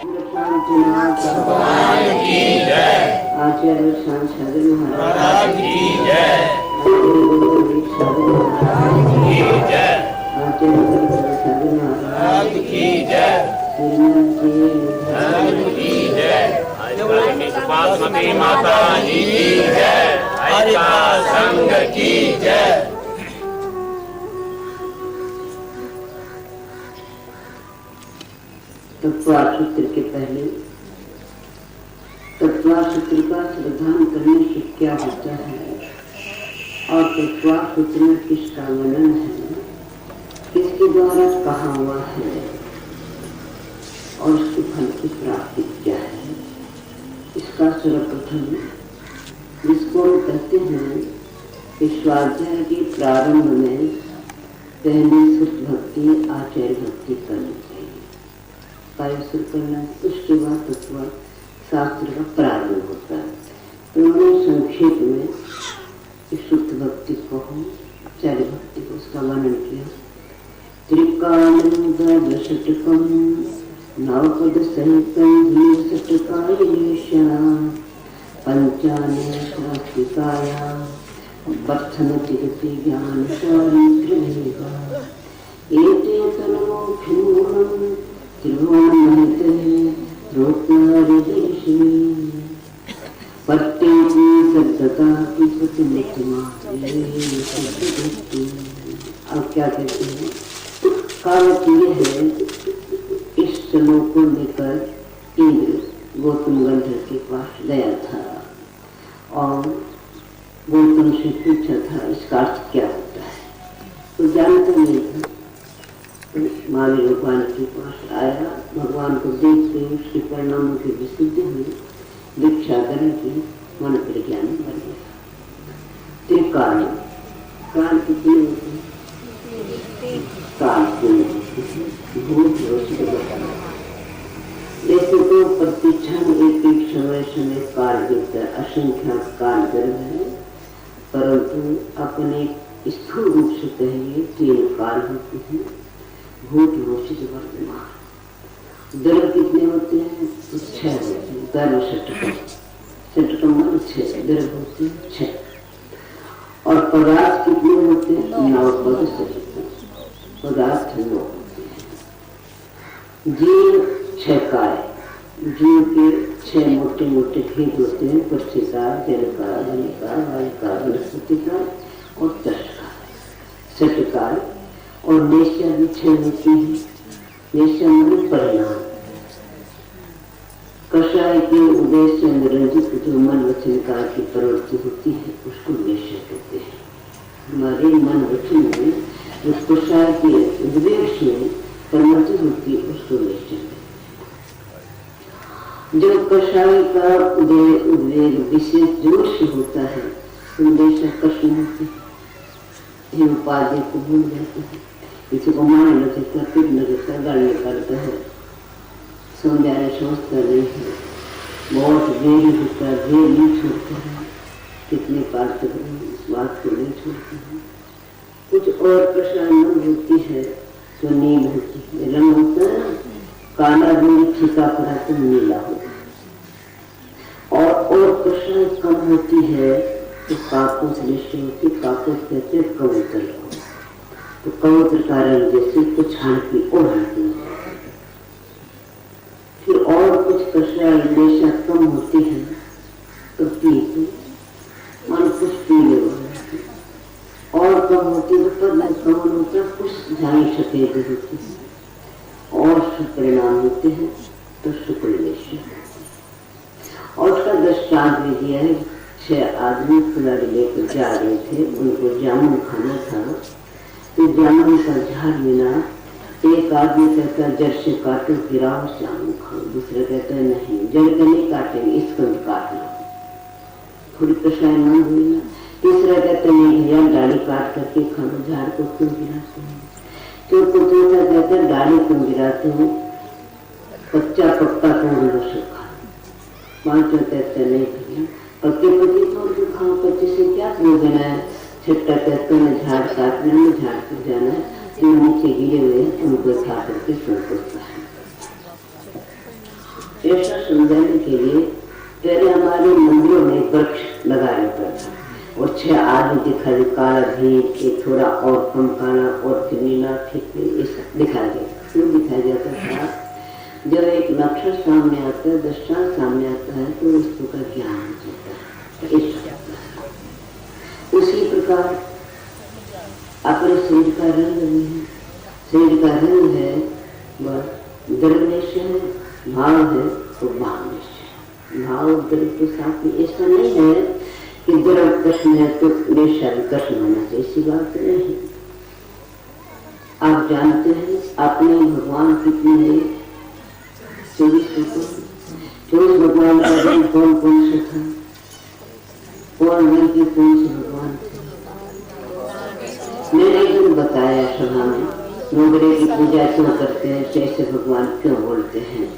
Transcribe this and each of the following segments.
भगवान की जय। आचार्य सांसागर महाराज की जय। महाराज की जय। आचार्य सांसागर महाराज की जय। महाराज की जय। बासमती माता जी की जय। हरिदास संघ की जय। तत्वासूत्र के पहले तत्वासूत्र का श्रद्धान करने से क्या होता है और तत्वासूत्र में किसका वर्णन है, किसके द्वारा कहा हुआ है और उसके फल की प्राप्ति क्या है, इसका सर्वप्रथम जिसको कहते हैं कि स्वाध्याय के प्रारंभ में पहली सुत भक्ति आचार्य भक्ति करनी चाहिए, कायसुर करना, उसके बाद तत्व शास्त्र का प्रारंभ होता है। तो उन्होंने संक्षेप में इस शुद्ध भक्ति को आचार्य भक्ति को उसका वर्णन किया। त्रिकालम नवपद सहितं पंचाने शास्त्रिकाया बर्थन तिरति ज्ञान चारित्र्यमेवा एते तन्मोक्षमूलम् त्रिभुवनमहिते रोत्नारिदेशिनी पट्टेति सद्गता की प्रतिमा। अब क्या कहते हैं, कहावत ये है, इस श्लोक को लेकर इंद्र गौतम गंधर्व के पास गया था और गौतम से पूछा था इसका अर्थ क्या होता है, तो जानता नहीं था। महावीर भगवान के पास आया, भगवान को देखते उसके परिणामों की विशुद्धि हुई, दीक्षा ग्रहण की, मन प्रज्ञान बन गया। त्रिकाल काल कितने होते हैं, काल भूत जैसे तो प्रतिक्षण एक एक समय समय काल देता, असंख्यात काल गर्भ है, परंतु अपने स्थूल रूप से कहेंगे तीन काल होते हैं, भूत रोचित वर्तमान। द्रव कितने होते हैं, तो 6 होते हैं, गर्भ षटकम मन 6 द्रव होते हैं 6, और पदार्थ कितने होते हैं, 9 पद पदार्थ 9 होते हैं। जीव 6 काय, जीव के 6 मोटे मोटे भेद होते हैं, पक्षीकार, जलकार, वनकार, वायुकार, वनस्पतिकार और तटकार, षटकार। और नेश्या भी 6 होती है, नेश्या मन परिणाम। कषाय के उद्देश्य से निरंजित जो मन वचन काल की प्रवृत्ति होती है उसको नेश्या कहते हैं। हमारे मन वचन में जो कषाय के उद्देश्य से प्रवृत्ति होती है उसको नेश्या कहते हैं। जो कषाय का उद्वेग विशेष जोर से होता है उद्देश्य कष्ट होती है, उपाधि को भूल जाते हैं, किसी को मारने लगता, पीटने लगता, गाली करता है, समझाने सोचता नहीं है, बहुत देरी होता है, देर नहीं छोड़ता है, कितने पार तक इस बात को नहीं छोड़ते हैं। कुछ और परेशानी होती है तो नील होती है, रंग होता है ना, काला रंग फीका पड़ा तो नीला होता है, और परेशानी कम होती है तो काकुस दृष्टि होती, काकुस कहते हैं कबूतर को, तो कबूतर का रंग जैसे कुछ हल्की और हल्की, फिर और कुछ कषाय रेशा कम होती है तो पीते मन कुछ पीले हो जाते, और कम होती है तो पद कम होता है, कुछ झाई सफेद होती है, और परिणाम होते हैं तो शुक्ल रेशा। और उसका दृष्टांत भी दिया है, 6 आदमी फुलड़ी लेकर जा रहे थे, उनको जामुन खाना था, तो जामुन का झाड़ मिला, एक आदमी कहता है जड़ से काटो गिराओ जामुन खाओ, दूसरा कहता है नहीं जड़ के नहीं काटेंगे, इसको भी काटना, थोड़ी कषाय मन हुई ना, तीसरा कहता है नहीं भैया डाली काट करके खाओ, झाड़ को क्यों गिराते हैं, तो चौथा कहता है डाली क्यों गिराते हो, कच्चा पक्का तोड़ लो से खाओ, पांचवा कहता है नहीं भैया पक्के पत्ती तोड़ के खाओ, कच्चे से क्या प्रयोजन है, छठा कहते हैं झाड़ काटने में झाड़ पर जाना है, नीचे गिरे हुए उनको खा करके संतोषता है। ऐसा समझाने के लिए पहले हमारे मंदिरों में वृक्ष लगा रहता था और 6 आदमी दिखाई, काला भी, एक थोड़ा और कम काला और नीला, ठीक ऐसा दिखाया जाता। क्यों दिखाया जाता था? जब एक नक्शा सामने आता है, दृष्टांत सामने आता है, तो वस्तु का ज्ञान हो जाता है। उसी प्रकार अपने शरीर का रंग नहीं है, शरीर का रंग है बस द्रव्य है, भाव है तो भाव निश्चय। भाव द्रव्य के साथ में ऐसा नहीं है कि द्रव्य कृष्ण है तो निश्चय कृष्ण होना चाहिए, ऐसी बात नहीं है। आप जानते हैं अपने भगवान कितने हैं? 24 भगवान का रंग कौन कौन से था? कौन रंग के कौन से भगवान थे? मैंने एक दिन बताया सभा में, मोगरे की पूजा क्यों करते हैं, कैसे भगवान क्यों बोलते हैं।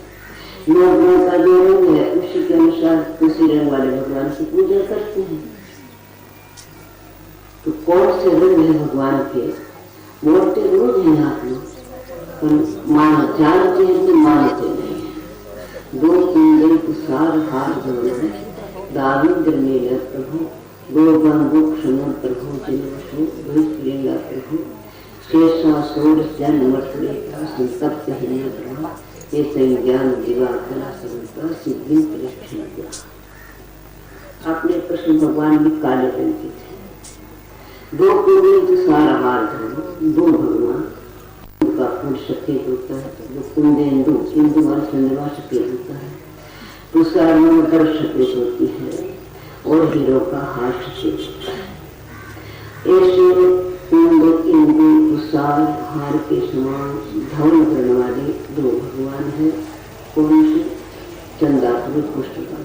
लोगों का जो रंग है उसी के अनुसार उसी रंग वाले भगवान की पूजा करते हैं। तो कौन से रंग है भगवान के? बोलते रोज हैं आप लोग, पर मान जानते हैं तो मानते नहीं है। 2 कुंडल कुसार हार धोने दाविंद्र नीला प्रभु, गोबंबुक समन प्रभु जिनवसु लीला प्रभु, शेषा सोर जन मर्तले का संतप्त हिन्य प्रभु, ये संज्ञान दिवाकर संता सिद्धि परीक्षण किया। अपने कृष्ण भगवान भी काले रंग के थे। 2 कुंडल कुसार हार धोने, 2 भगवान, उनका फूल सफेद होता है, वो कुंदेंदु इंदु वाला चंद्रमा सफेद होता है, तुषार में गर्भ सफेद होती है और हीरो का हाथ सफेद होता है। ऐसे इंदु तुषार हार के समान धौल करने वाले 2 भगवान है। कौन से? चंदापुर पुष्टकाल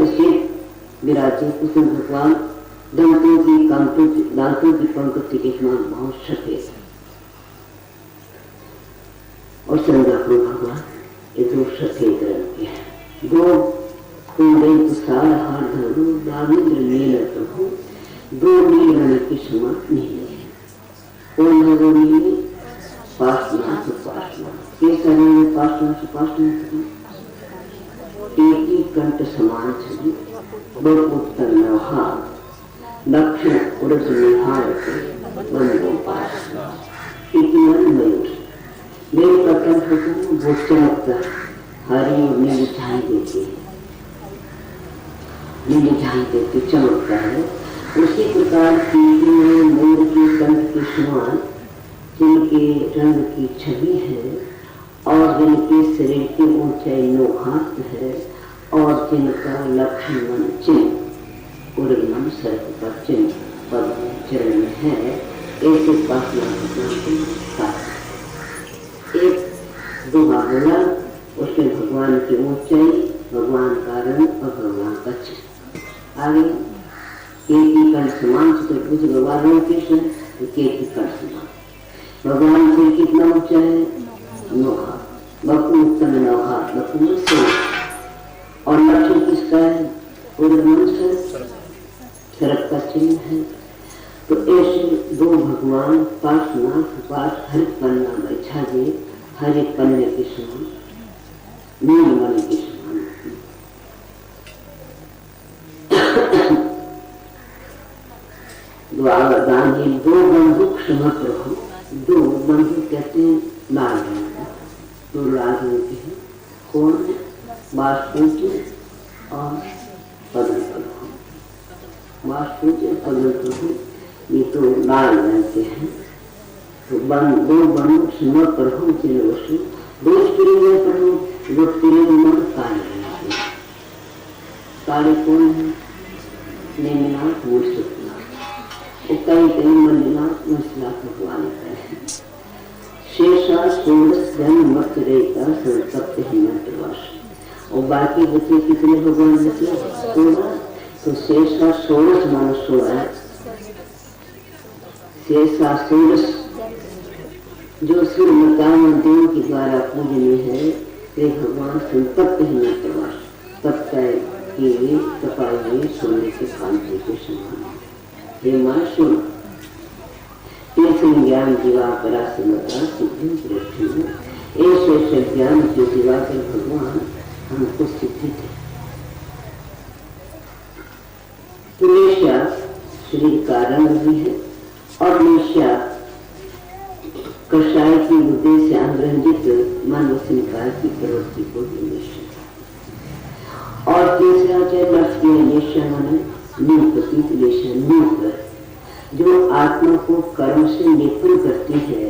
से विराजे कृष्ण भगवान दांतों की पंक्ति के समान बहुत सफेद और चंद्रापुर भगवान ये 2 सफेद रंग के हैं। 2 कुंडल तुषार हार धरू दाविंद्र नील प्रभु, 2 नील रंग के समान नीले हैं। कौन है वो नीले? पासना सुपासना। कैसा रंग है पासना सुपासना? एक ही कंठ समान छवि, बहुपुत्र नवहार, दक्षिण उड़स निहार मयूर। मेरे का कंठ वो चमकता हरी नीली झाई देती है, नीली झाई देती चमकता है। उसी प्रकार की मयूर के कंठ के समान जिनके रंग की छवि है और जिनके शरीर की ऊंचाई 9 हाथ है और जिनका लक्ष्मण चिन्ह उर्गमन सर्प का चिन्ह पद चरण में है, ऐसे उपासना एक दुआ बोला, उसमें भगवान की ऊंचाई, भगवान का रंग और भगवान का चिन्ह आगे। एक ही कंठ समान चतुर्भुज भगवान कृष्ण, एक ही कंठ समान। भगवान से कितना ऊंचा है? 9 हाथ, बकु उत्तम 9 हाथ, बकु से और लक्ष्य किसका है? उर्गमन सर्प का चिन्ह है। तो ऐसे 2 भगवान पासना सुपास हर पन्ना में छाजे, हरे पन्ने के समान, नीलमणि के समान। गांधी 2 बंदूक समग्र हो, 2 बंदूक कहते हैं लाल रंग का, 2 लाल रंग के हैं। कौन? वासुकी और पदम प्रभु। वासुकी और पदम प्रभु ये तो लाल रंग के हैं। तो 2 बंदूक समग्र प्रभु जिनवसु, 2 स्त्रीलिंग प्रभु, 2 स्त्रीलिंग मन काले रंग के। काले कौन है? नेमिनाथ मूर्तिनाथ, कई मंडनाथ मसला भगवान का है। शेषा षोडश जन मत रेखा संतप्त हिमंतवास। और बाकी बच्चे कितने भगवान बचे? 16। तो शेषा षोडश मान 16, शेषा षोडश जो शिव मताम देव के द्वारा पूजनीय है, वे भगवान संतप्त हिमंतवास, तप्ताए किए तपाए हुए सोने के कांति के समान। हे मां सुन, ये संज्ञा ज्ञान दिवाकरा समता सिद्धि दृष्टि, ऐसे ज्ञान जो दिवाकर भगवान हमको सिद्धि थे। तो वेश्या शरीर का रंग भी है और वेश्या कषाय की मुद्दे से अनुरंजित मानव निकाय की प्रवृत्ति को भी वेश्या। और तीसरा वेश्या माने निपतित वेश्या, नीपर जो आत्मा को कर्म से निपुण करती है,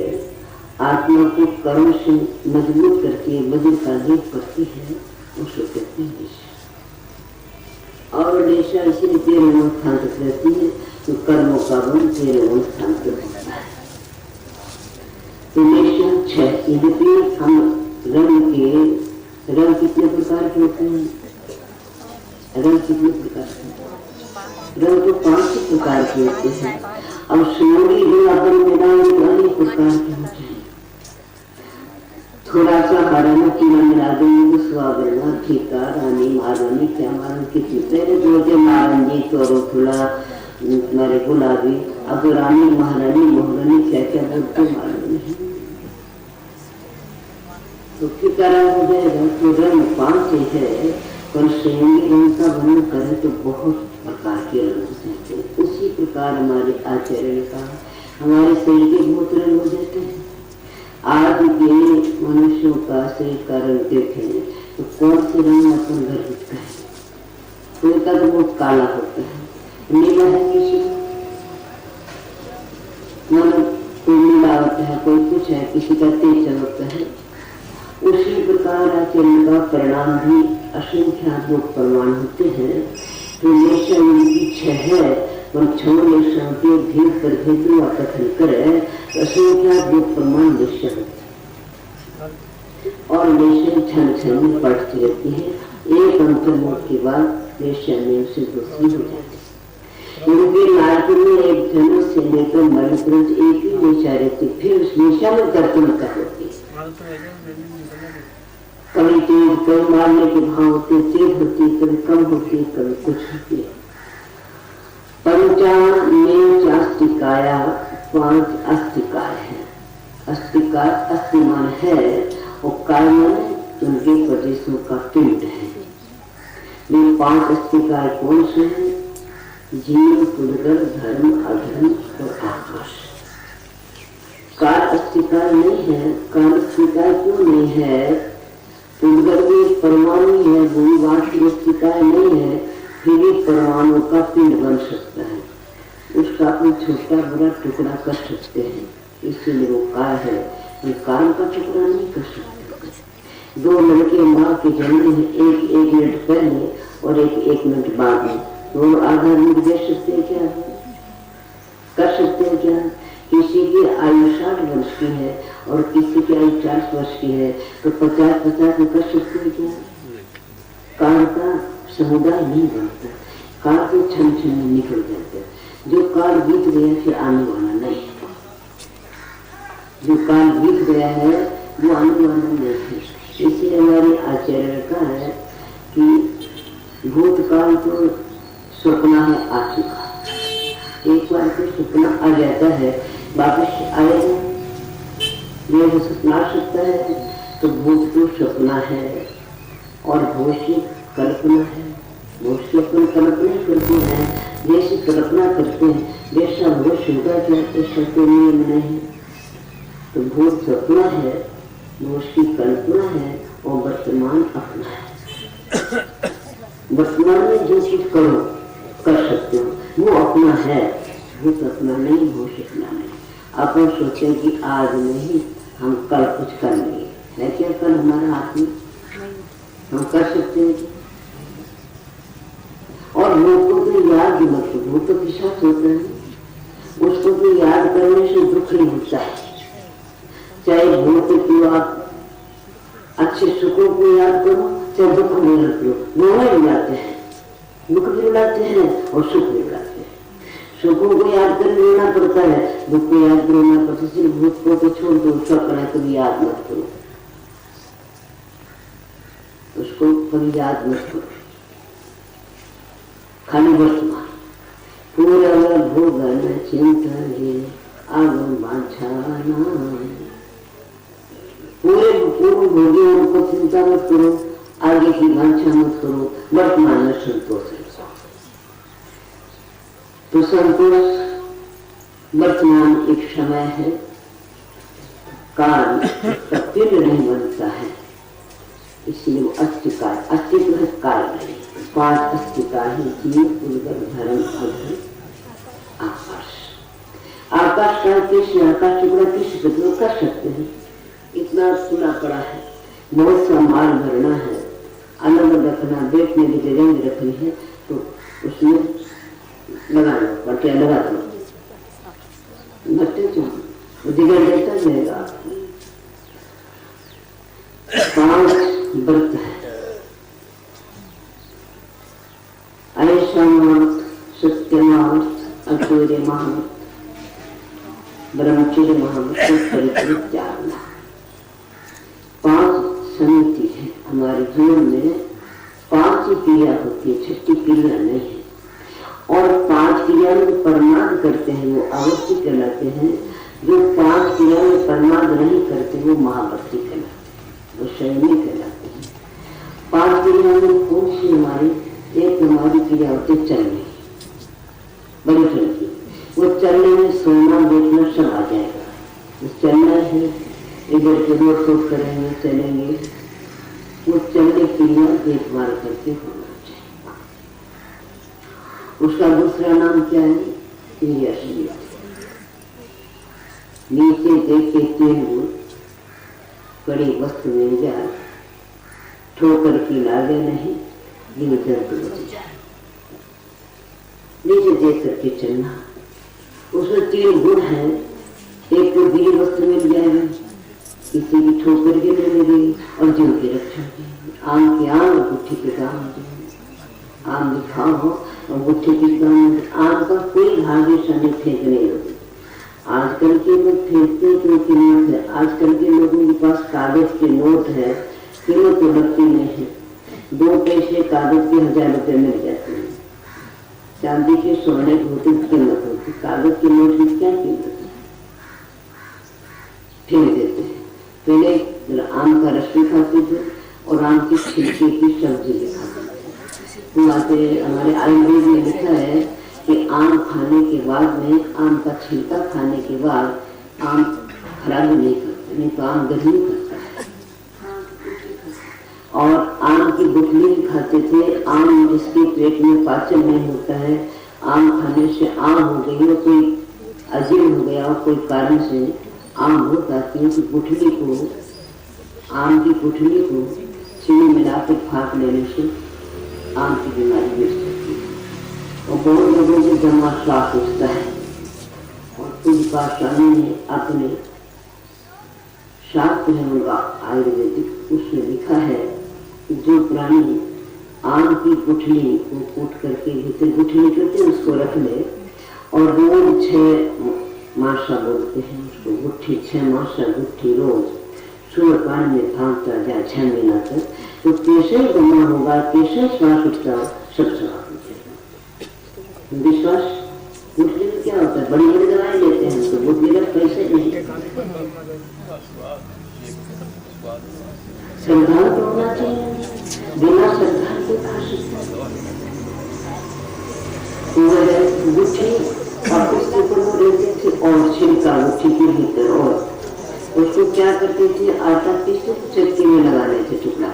आत्मा को कर्म से मजबूत करती है, वज्र का लेप करती है, उसको कहते हैं वेश्या। और वेश्या इसीलिए 13 स्थान तक रहती है, तो कर्मों का वन 13 स्थान तक होता है। तो वेश्या 6, यद्यपि हम रंग कितने प्रकार के होते हैं? रंग कितने प्रकार के? रंग तो 5 प्रकार के होते हैं। अब सोनी जो अपन मैदान अनेक प्रकार के होते हैं। थोड़ा सा हरा कीड़ा मिला देंगे तो स्वावरणा, फीका, रानी, महारानी, क्या मालूम कितनी पहले जो थे नारंगी, चौरोथुला, तुम्हारे गुलाबी, अब रानी, महारानी, मोहरानी क्या क्या बोलते मालूम नहीं। तो फीका रंग हो जाएगा तो रंग 5 है, पर सोनी रंग का वर्णन करें तो बहुत प्रकार के रंग होते हैं। उसी प्रकार हमारे आचरण का हमारे शरीर के बहुत रंग हो जाते हैं। आज के मनुष्यों का शरीर का रंग देखें तो कौन से रंग अपन घर दिखता है? कोई का तो बहुत काला होता है, नीला है, किसी मतलब कोई नीला होता है, कोई कुछ है, किसी का तेज होता है। उसी प्रकार आचरण का परिणाम भी असंख्यात लोग प्रमाण होते हैं। तो वेश्या उनकी 6 है, पर 6 वेश्याओं के भेद पर भेदों का कथन करे असंख्यात लोग प्रमाण वेश्या होते। और वेश्या क्षण में पड़ती रहती है, एक अंतर्मुख के बाद वेश्या में से दूसरी हो जाती है। उनके नाट्य में एक धनुष से लेकर मरण पर्यंत एक ही वेश्या रहती, फिर उस वेश्या में कर्तव्यता होती है। कभी तेज, कभी मारने के भाव होते, तेज होती, कभी कम होती, कभी कुछ होती। अस्तिकाया 5 अस्तिकाय है। अस्तिकाय अस्तिमान है और काय माने उनके प्रदेशों का पिंड है। ये 5 अस्तिकाय कौन से हैं? जीव, पुनर्गर, धर्म, अधर्म और आकाश। काल अस्तिकाय नहीं है। काल अस्तिकाय क्यों नहीं है? पुनर्गर भी परमाणु है, भूमिवाद की अस्तिकाय नहीं है, फिर भी परमाणु का पिंड बन सकता है, उसका अपन छोटा बड़ा टुकड़ा कर सकते हैं, इसीलिए वो काल है। ये काल का टुकड़ा नहीं कर सकते। 2 लड़के माँ के जन्म में एक मिनट पहले और एक मिनट बाद में, दोनों आधा मिनट दे सकते हैं क्या? कर सकते हैं क्या? किसी की आयु 60 वर्ष की है और किसी की आयु 40 वर्ष की है, तो 50-50 में कर सकते हैं क्या? काल का समुदाय नहीं बनता, काल के क्षण में निकल जाता है। जो काल बीत गया फिर आने वाला नहीं है, जो काल बीत गया है वो आने वाला नहीं है। इसलिए हमारे आचार्य का है कि भूतकाल तो सपना है आ चुका, एक बार तो सपना आ जाता है, वापस आएगा। ये सपना आ सकता है तो भूत तो सपना है और भविष्य कल्पना है। भविष्य अपन कल्पना करते हैं, जैसे कल्पना करते हैं जैसा भविष्य होगा क्या, ऐसा कोई नियम नहीं। तो भूत सपना है, भविष्य की कल्पना है और वर्तमान अपना है। वर्तमान में जो कुछ करो कर सकते हो वो अपना है, भूत अपना नहीं, भविष्य अपना नहीं। अपन सोचे कि आज नहीं हम कल कुछ कर लेंगे, है क्या कल हमारे हाथ में? हम कर सकते हैं। और भूतों को याद मत, भूतों के साथ होता है, उसको भी याद करने से दुख नहीं होता है। चाहे भूत की आप अच्छे सुखों को याद करो, चाहे दुख में रख लो, दोनों ही लाते हैं, दुख भी लाते हैं और सुख भी लाते हैं। सुखों को याद कर लेना पड़ता है, दुख को याद करना पड़ता है। सिर्फ भूत को तो छोड़ दो, सपना कभी याद मत करो, उसको कभी याद मत करो, खाली वर्तमान। पूरा भोगन चिंतन आगम बांछाना। पूरे पूर्व भोगी उनको चिंता मत करो, आगे की वांछा मत करो, वर्तमान में संतोष है। तो संतोष वर्तमान एक समय है, काल तीव्र नहीं बनता है, इसलिए वो अस्तिकाल, अस्तित्व है काल नहीं। 5 अस्तिकाल है, जीव, उर्वर, धर्म, अधर्म, आकाश। आकाश का कृष्ण, आकाश टुकड़ा कृष्ण बदलो कर सकते हैं, इतना सुना पड़ा है। बहुत सा माल भरना है, अलग रखना, बैठने की जगह में रखनी है, तो उसमें लगा लो, पटिया लगा दो, भरते जाओ, वो जगह देता जाएगा। 5 व्रत है, ऐसा मार्ग, सत्य मार्ग, अचूर्य महाव्रत, ब्रह्मचर्य महाव्रत, परिकृत चारना। 5 समिति है हमारे जीवन में। 5 ही क्रिया होती है, 6ठी क्रिया नहीं है। और 5 क्रिया में परमाद करते हैं वो आवर्ती कहलाते हैं। जो 5 क्रिया में परमाद नहीं करते वो महावर्ती कहलाते हैं, वो शैली कहलाते हैं। 5 क्रिया में कौन सी हमारी? एक हमारी क्रिया होती है चलने, बड़ी चलती, वो चलने में सोना बैठना सब आ जाएगा। चलना है, इधर के रोड शोट करेंगे, चलेंगे, वो चलने क्रिया देखभाल करके होना चाहिए। उसका दूसरा नाम क्या है? क्रिया शरीर। नीचे देख के बड़ी वस्तु मिल जाए, ठोकर की लागे नहीं, नीचे देख करके चलना। उसमें 3 गुण है। एक तो गिरी वस्तु मिल जाएगा, किसी की ठोकर के नहीं मिलेगी, और जीव की रक्षा की। आम की आम और गुट्ठी के दाम हो जाएंगे। आम दिखाओ हो और गुट्ठी के दाम, आम का कोई भाग्य शनि फेंक नहीं होगी। आजकल के लोग फेंकते हैं तो कीमत है। आजकल के लोगों के पास कागज के नोट है, कीमत तो लगती नहीं है। 2 पैसे कागज के 1000 रुपये मिल जाते हैं। चांदी के सोने की होती कीमत होती, कागज के नोट की क्या कीमत है? फेंक देते हैं। पहले आम का रस भी खाते थे और आम की छिलके की सब्जी भी खाते थे। हमारे आयुर्वेद में लिखा है कि आम खाने के बाद में, आम का छिलका खाने के बाद आम खराब नहीं करता, नहीं तो आम गर्मी करता है। और आम की गुठली भी खाते थे। आम जिसके पेट में पाचन नहीं होता है, आम खाने से आम हो गई हो, कोई अजीर्ण हो गया, कोई कारण से आम हो जाती है, तो गुठली को, आम की गुठली को चीनी मिलाकर फाँक लेने से आम की बीमारी मिट सकती है। और बहुत लोगों को जमा श्वास उठता है। और कुछ पाशानी ने अपने शास्त्र है उनका आयुर्वेदिक, उसमें लिखा है जो प्राणी आम की गुठली को कूट करके, भीतर गुठली करते हैं उसको रख ले, और रोज 6 मासा बोलते हैं उसको, गुट्ठी 6 मासा गुट्ठी रोज सूर्य पानी में भागता जाए 6 महीना तक, तो कैसे जमा होगा, कैसे श्वास उठता हो, सब स्वास्थ्य हो जाएगा। विश्वास गुठली में क्या होता है? बड़ी बड़ी दवाई लेते हैं तो गुठली का पैसे नहीं। श्रद्धा तो होना चाहिए, बिना श्रद्धा के खा सकते गुट्ठी और उसके ऊपर वो रहते थे, और छिलका गुट्ठी के भीतर, और उसको क्या करते थे? आटा पीसते चक्की में लगा लेते टुकड़ा।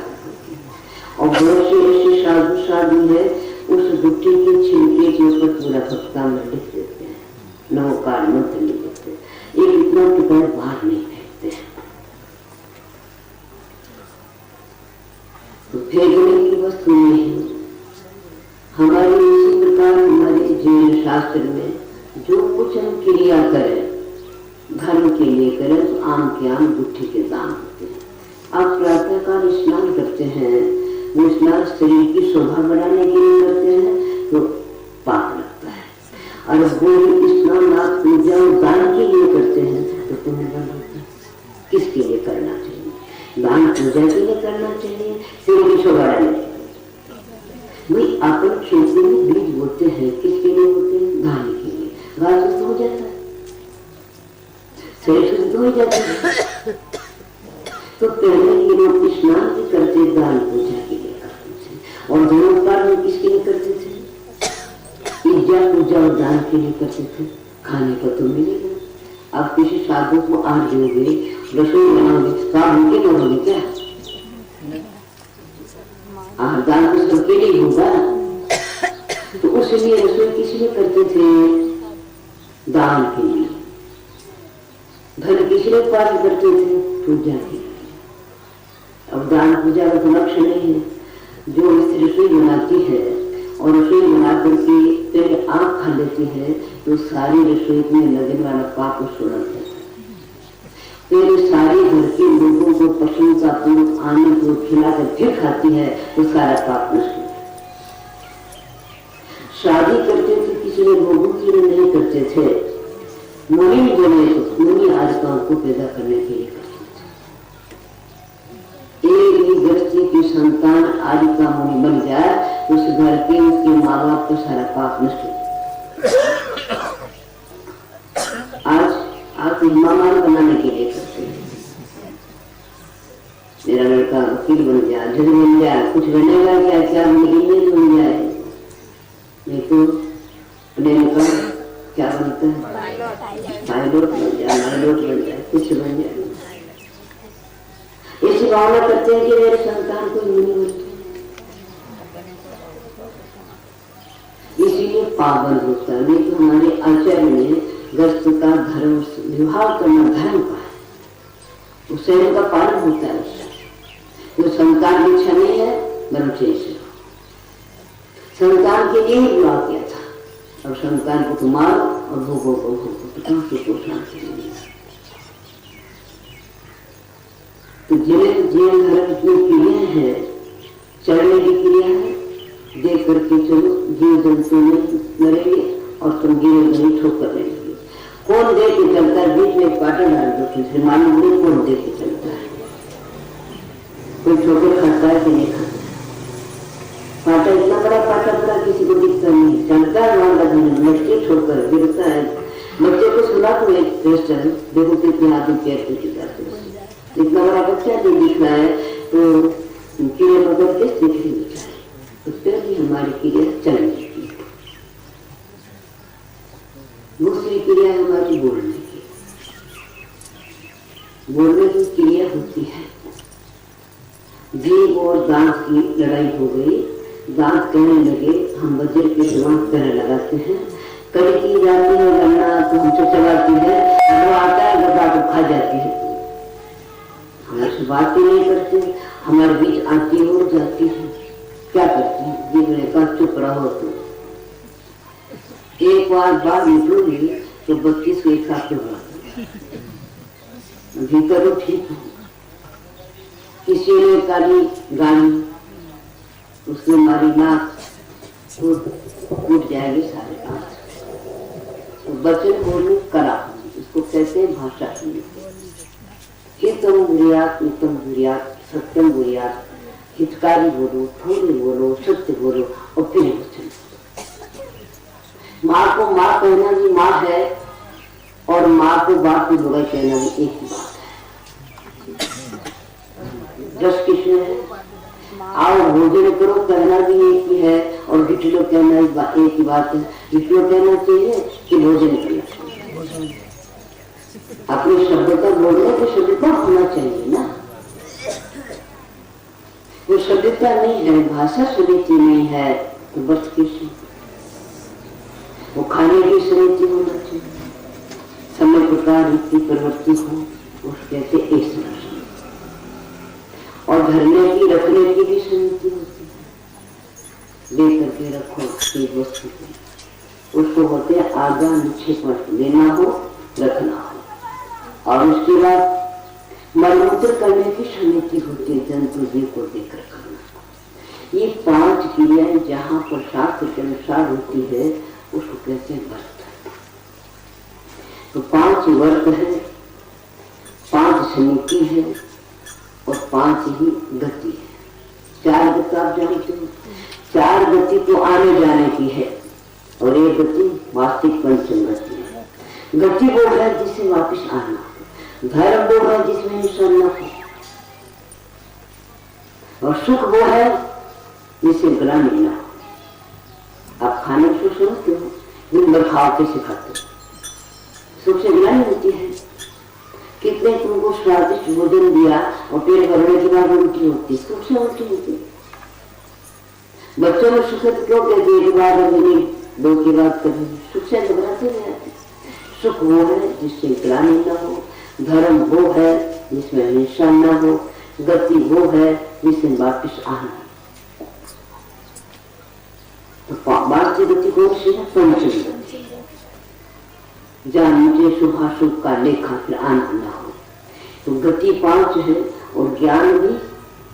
और बहुत से ऐसे साधु साधु है, उस गुट्ठी के छिलके के ऊपर पूरा पत्ता में लिख देते हैं, नवकार मंत्र लिख देते हैं। एक इतना टुकड़ा बाहर नहीं फेंकते। तो फेंकने की वस्तु नहीं है। हमारे इसी प्रकार हमारे जैन शास्त्र में जो कुछ हम क्रिया करें, धर्म के लिए करें, तो आम के आम गुट्ठी के दाम होते हैं। आप प्रातःकाल स्नान करते हैं, वो स्नान शरीर की शोभा बढ़ाने के लिए करते हैं तो पाप लगता है। और वो स्नान आप पूजा और दान के लिए करते हैं तो पुण्य लगता है। किसके लिए करना चाहिए? दान पूजा के लिए करना चाहिए, शरीर की शोभा बढ़ाने के लिए। अपन खेती में बीज बोते हैं, किसके लिए बोते हैं? धान के लिए। घास हो जाता है, शरीर शुद्ध हो जाता है। तो पहले ये लोग स्नान भी करते, दान पूजा के लिए करते थे। और दोनों कार्य किसके लिए करते थे? पूजा और दान के लिए करते थे। खाने को तो मिलेगा। आप किसी साधु को आज दोगे, रसोई बनाओगे, तो आप उनके करोगे क्या? दान तो सबके लिए होगा। तो उसलिए रसोई किस लिए करते थे? दान के लिए। धन किस लिए पालन करते थे? पूजा के लिए। अब दान पूजा का लक्ष्य नहीं है। जो स्त्री रसोई बनाती है और रसोई बना करके पहले आँख खा लेती है, तो सारी रसोई में लगने वाला पाप उसको लग जाता है। पहले सारे घर के लोगों को प्रशंसा पूर्वक आनंद को खिलाकर फिर खाती है, तो सारा पाप नष्ट हो जाता है। शादी करते थे किसी ने भोगों के लिए नहीं करते थे। मुनि मुनि आदिकाओं को पैदा करने के लिए करते थे। एक भी गृहस्थी की संतान आदिका मुनि बन जाए, उस घर के उसके माँ बाप का सारा पाप नष्ट हो जाए। आज आप मेहमान बनाने के लिए करते हैं। मेरा लड़का वकील बन गया, जज बन गया, कुछ बनेगा क्या? क्या इंजीनियर बन जाए? नहीं तो प्लेन का क्या बनता है? पायलट बन जाए, माइलट बन जाए, कुछ बन जाए। ऐसी भावना करते हैं कि मेरे संतान को मुनि बनते, इसीलिए पावन होता है। नहीं तो हमारे आचार्य में गृहस्थ का धर्म, विवाह करना धर्म का है, उससे उनका पालन होता है। उससे जो संतान की इच्छा नहीं है, ब्रह्मचर्य से संतान के लिए ही विवाह किया था। और संतान को कुमार और भोगों को पोषण के तो जिन्हें जीवन धर्म की क्रिया है, चढ़ने की क्रिया है, देख करके चलो, जीव जंतु में मरेंगे और तुम गिरे नहीं ठोकर लेंगे। कौन देख के चलता है? बीच में पाटा डाल दो, तीसरे मालूम नहीं कौन देख के चलता है। कोई ठोकर खाता है कि नहीं खाता? पाटा इतना बड़ा पाटा बड़ा किसी को दिखता नहीं, चलता है वहां लगने, बच्चे ठोकर गिरता है। बच्चे को सुना तो एक क्वेश्चन देखो कितने आदमी पैर को गिरते हैं। इतना बड़ा बच्चा नहीं दिख रहा है तो कीड़े मगर के दिख नहीं दिख रहा है। उससे भी हमारी क्रिया चलने की। दूसरी क्रिया हमारी बोलने की। बोलने की क्रिया होती है। जीभ और दांत की लड़ाई हो गई। दांत कहने लगे हम वज्र के समान पैर लगाते हैं, कड़ी की जाती है गन्ना तो हमसे चलाती है, वो आता है गड्ढा तो खा जाती है। हमारे से बात ही नहीं करते, हमारे बीच आती हो जाती है। क्या करती है? जीभ ने कहा चुप रहो। तो एक बार बात निकलोगी तो 32 को एक साथ में भीतर तो ठीक है। किसी ने काली गाली, उसने मारी नाक, टूट जाएगी सारे कांच। तो वचन बोलने करा, इसको कहते हैं भाषा। हितम बुरियात, उत्तम बुरियात, सत्यम बुरियात। हितकारी बोलो, थोड़े बोलो, सत्य बोलो और फिर वचन। माँ को माँ कहना भी माँ है और माँ को बाप की बुराई कहना भी एक ही बात है। रस किसमें है? आओ भोजन करो कहना भी एक ही है और गिटलो कहना एक ही बात है। गिटलो कहना चाहिए कि भोजन करना चाहिए। अपने शब्द का बोलने की शुद्धता होना चाहिए ना। वो शुद्धता नहीं है, भाषा शुद्धि नहीं है तो बस किसी वो खाने की शुद्धि होना चाहिए। समय प्रकार रीति प्रवृत्ति हो उस कहते ऐसा। और धरने की रखने की भी शुद्धि होती है। ले करके रखो एक वस्तु को, उसको होते आगा निक्षेप लेना हो रखना हो। और उसके बाद मलमूत्र करने की समिति होती है, जंतु जीव को देकर करना। ये 5 क्रियाएं जहाँ पर शास्त्र के अनुसार होती है उसको कहते हैं व्रत। तो 5 व्रत है, 5 समिति है और 5 ही गति है। 4 गति आप जानते हो। 4 गति तो आने जाने की है और एक गति वास्तविक पंचम गति है। गति वो है जिसे वापस आना। धर्म वो है जिसमें हिंसा न हो, और सुख वो है जिससे ग्लानि न हो। आप खाने को समझते हो, दिन भर खाओ कैसे खाते हो, सुख से ग्लानि होती है। कितने तुमको स्वादिष्ट भोजन दिया और पेट भरने के बाद उल्टी होती, सुख से उल्टी होती। बच्चों में सुखद क्यों कहते, एक बार दो की बात कभी, सुख से घबराते नहीं आते। सुख वो है जिससे ग्लानि न हो, धर्म वो है जिसमें हिंसा न हो, गति वो है जिसमें वापिस आना। तो बात की गति कौन सी है? पंचम गति, जहाँ मुझे शुभाशुभ का लेखा फिर आना न हो। तो गति 5 है और ज्ञान भी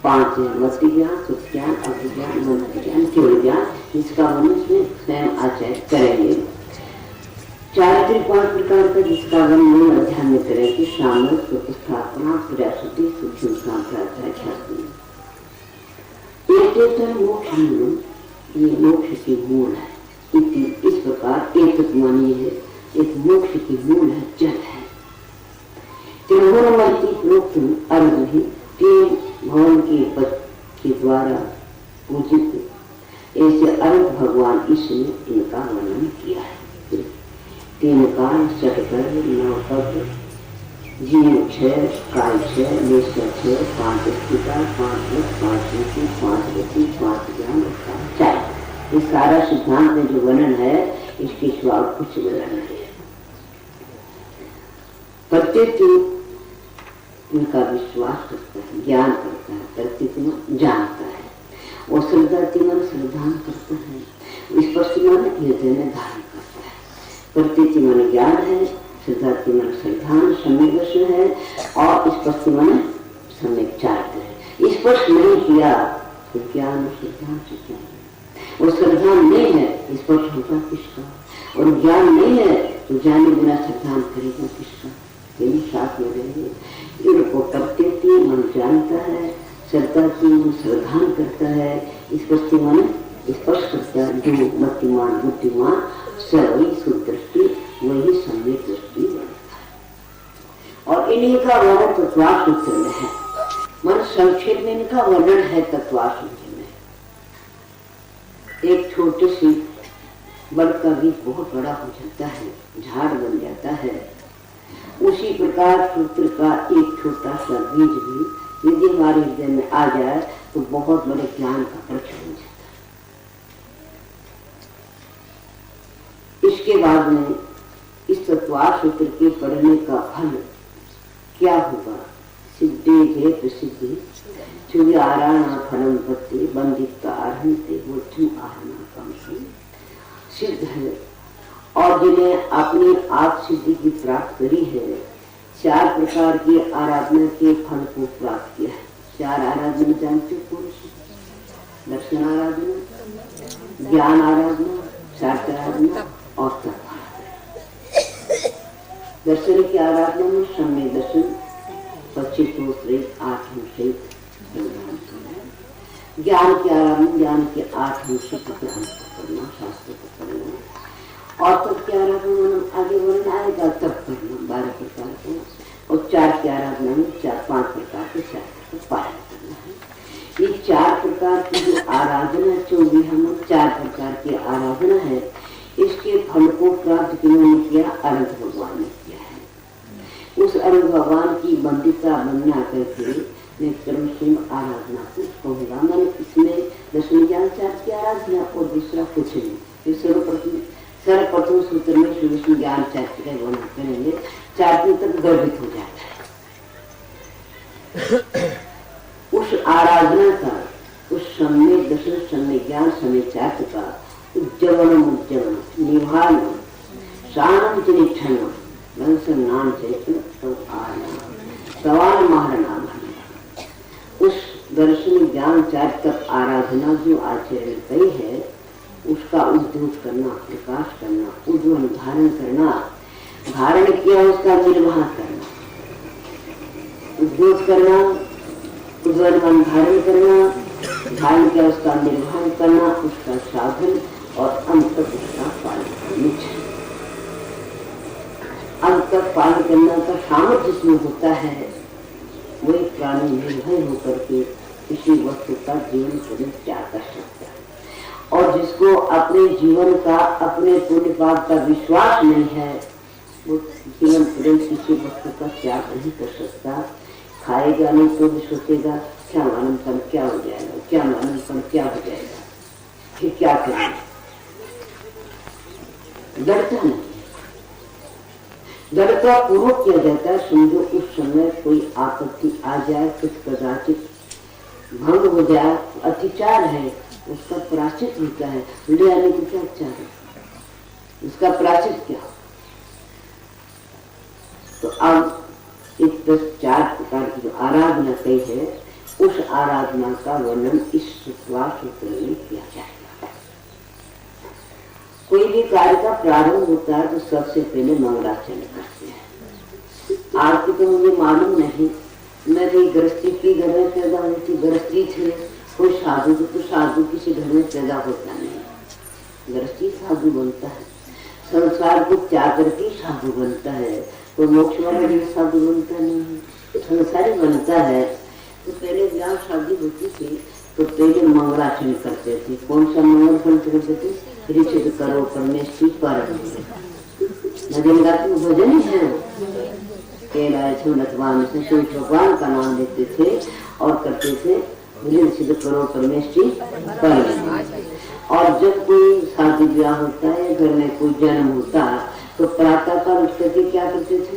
5 है, मति ज्ञान, सुख ज्ञान, अभिज्ञान, मंत्र ज्ञान, केवल ज्ञान, जिसका मनुष्य में स्वयं आचार्य करेंगे। चारित्रिक 5 प्रकार का जिसका वर्णन अध्याय में करेंगे, सामर्थ, प्रतिष्ठापना, प्रयासुद्धि, सूक्ष्म सांप्रदाय, ख्याति। एक मोक्ष मूल, ये मोक्ष की मूल है। इस प्रकार एक मानी है, एक मोक्ष की मूल है, जल है। त्रिभुवनमयी अर्घ ही 3 भवन के पद के द्वारा पूजित, ऐसे अर्घ भगवान ईश्वर ने इनका वर्णन किया है। 3 काल, 7 9 जीव 6, काल 6, निश्चय 6, 5 स्थिता, 5 लक्ष, 5 ऋषि, 5 गति, 5 ज्ञान, 4। इस सारा सिद्धांत में जो वर्णन है, इसके सिवा कुछ वर्णन है। प्रत्येक उनका विश्वास करता है, ज्ञान करता है, प्रत्येक जानता है, और श्रद्धा मन श्रद्धान करता है, स्पष्ट मन हृदय में धारण करता है। प्रत्येक मन ज्ञान है, श्रद्धा मन श्रद्धान सम्यक दर्शन है, और स्पष्ट मन सम्यक चार्य है। स्पष्ट नहीं किया तो ज्ञान श्रद्धान से क्या है, और श्रद्धा नहीं है स्पष्ट होगा किसका, और ज्ञान नहीं है तो जाने बिना श्रद्धान करेगा किसका। यही साथ में रहेंगे। इनको प्रत्येक मन जानता है, श्रद्धा की मन श्रद्धान करता है, स्पष्ट मन स्पष्ट करता है। जो मतिमान बुद्धिमान सवही सुदृष्टि वही सम्यक दृष्टि बनता है। और इन्हीं का वर्णन तत्वार्थ सूत्र में है। मन संक्षेप में इनका वर्णन है तत्वार्थ सूत्र में। एक छोटे सी बड़ का बीज बहुत बड़ा हो जाता है, झाड़ बन जाता है, उसी प्रकार सूत्र का एक छोटा सा बीज भी यदि हमारे हृदय में आ जाए तो बहुत बड़े ज्ञान का वृक्ष बन जाता है। इसके बाद में इस तत्वार्थ सूत्र के पढ़ने का फल क्या होगा? सिद्धि जय प्रसिद्धि चुगी आराणा फलम पत्ते बंदित का आरहते बोधम आरणा कम से सिद्ध है। और जिन्हें अपनी आप सिद्धि की प्राप्त करी है, 4 प्रकार की आराधना के फल को प्राप्त किया है। 4 आराधना जानते कौन सी? दर्शन आराधना, ज्ञान आराधना, शास्त्र आराधना और तप आराधना। दर्शन की आराधना में सम्यक दर्शन 25 सहित 8 सहित ज्ञान की आराधना, ज्ञान के 8 से ग्रहण करना, शास्त्र को पढ़ना, और तब की आराधना आगे वर्णन आएगा तब करना 12 प्रकार को, और 4 की आराधना में 5 प्रकार के शास्त्र को पालन करना है। ये 4 प्रकार की जो आराधना 4 प्रकार की आराधना है, इसके फल को प्राप्त किन्होंने किया? अर्घ भगवान ने किया है। उस अर्घ भगवान की बंदिता बनना करके मैं क्रमशः आराधना को कहूँगा। मैंने इसमें दशमी ज्ञान 4 की आराधना और दूसरा कुछ नहीं। सर्वप्रथम सूत्र में सूक्ष्म ज्ञान 4 का वर्णन करेंगे। 4 दिन तक गर्भित हो जाता है। उस आराधना का, उस सम्यक दर्शन, सम्यक ज्ञान, सम्यक चार्य का उज्जवल निभान शानम चिनिठन नाम चैतन्य तो आना सवाल महाराम। उस दर्शन ज्ञान 4 तक आराधना जो आचरण कही है, उसका उद्योग करना, प्रकाश करना, उज्ज्वल धारण करना, धारण किया उसका निर्वाह करना, उद्योग करना, उज्ज्वल धारण करना, धारण किया उसका निर्वहन करना, उसका साधन और अंत उसका पालन करना। अंत का पालन करने का सामर्थ्य जिसमें होता है, वही प्राणी निर्भय होकर के किसी वस्तु का जीवन पूर्ण त्याग कर सकता है। और जिसको अपने जीवन का, अपने पुण्य पाप का विश्वास नहीं है, वो जीवन पूर्ण किसी वस्तु का त्याग नहीं कर सकता। खाएगा नहीं तो भी सोचेगा क्या मालूम कल क्या हो जाएगा, क्या मालूम कल क्या हो जाएगा, फिर क्या करेंगे। डरता नहीं, डरता पूर्वक किया जाता है। समझो उस समय कोई आपत्ति आ जाए, कुछ कदाचित भंग हो जाए, अतिचार है, उसका प्रायश्चित होता है। ले आने को क्या अच्छा है, उसका प्रायश्चित क्या। तो अब एक 10-4 प्रकार की जो आराधना कही है, उस आराधना का वर्णन इस श्लोक में किया जाएगा। कोई भी कार्य का प्रारंभ होता है तो सबसे पहले मंगलाचरण करते हैं। आज तो मुझे मालूम नहीं, मैं भी गृहस्थी की घर में पैदा हुई थी, गृहस्थी थे। कोई साधु तो साधु किसी घर में पैदा होता नहीं, गृहस्थी साधु बनता है। संसार को त्याग करके साधु बनता है, तो मोक्ष वाला भी साधु बनता नहीं, संसारी बनता है। तो पहले ब्याह शादी होती थी तो पहले मंगलाचरण करते थे। कौन सा मंगल करते थे? ऋषि करो परमेश्वरी पर भजन गाते, भजन ही है। भगवान का नाम लेते थे और करते थे ऋषि करो परमेश्वरी पर। और जब कोई शादी ब्याह होता है, घर में कोई जन्म होता तो प्रातः काल उठ करके क्या करते थे?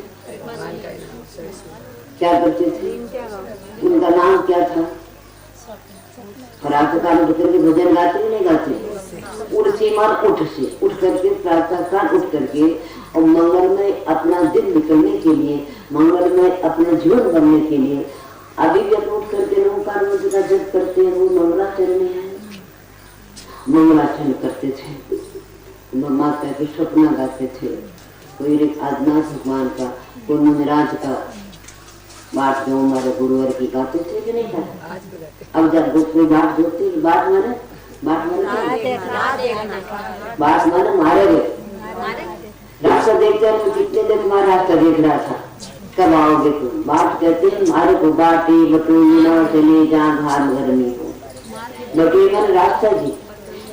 क्या करते थे? उनका नाम क्या था? प्रातः काल उठ करके भजन गाते नहीं गाते? उठ से मार उठ से उठ करके प्रातः काल उठ करके और मंगल में अपना दिन निकलने के लिए, मंगल में अपना जीवन बनने के लिए अभी भी उठ करके ओंकार का जप करते हैं, वो मंगलाचरण है। मंगलाचरण करते थे, माता के सपना गाते थे, कोई आदिनाथ भगवान का, कोई मुनिराज का बात जो हमारे गुरुवर की गाते थे कि नहीं गाते? अब जब कोई बात जोते, बात माने मारे गए रास्ता देखते हैं। कितने दिन तुम्हारा रास्ता देख रहा था, कब आओगे तुम? बात कहते हैं मारे को बाटे बटोई न चले जहाँ घाम गर्मी हो। बटोई मन रास्ता जी,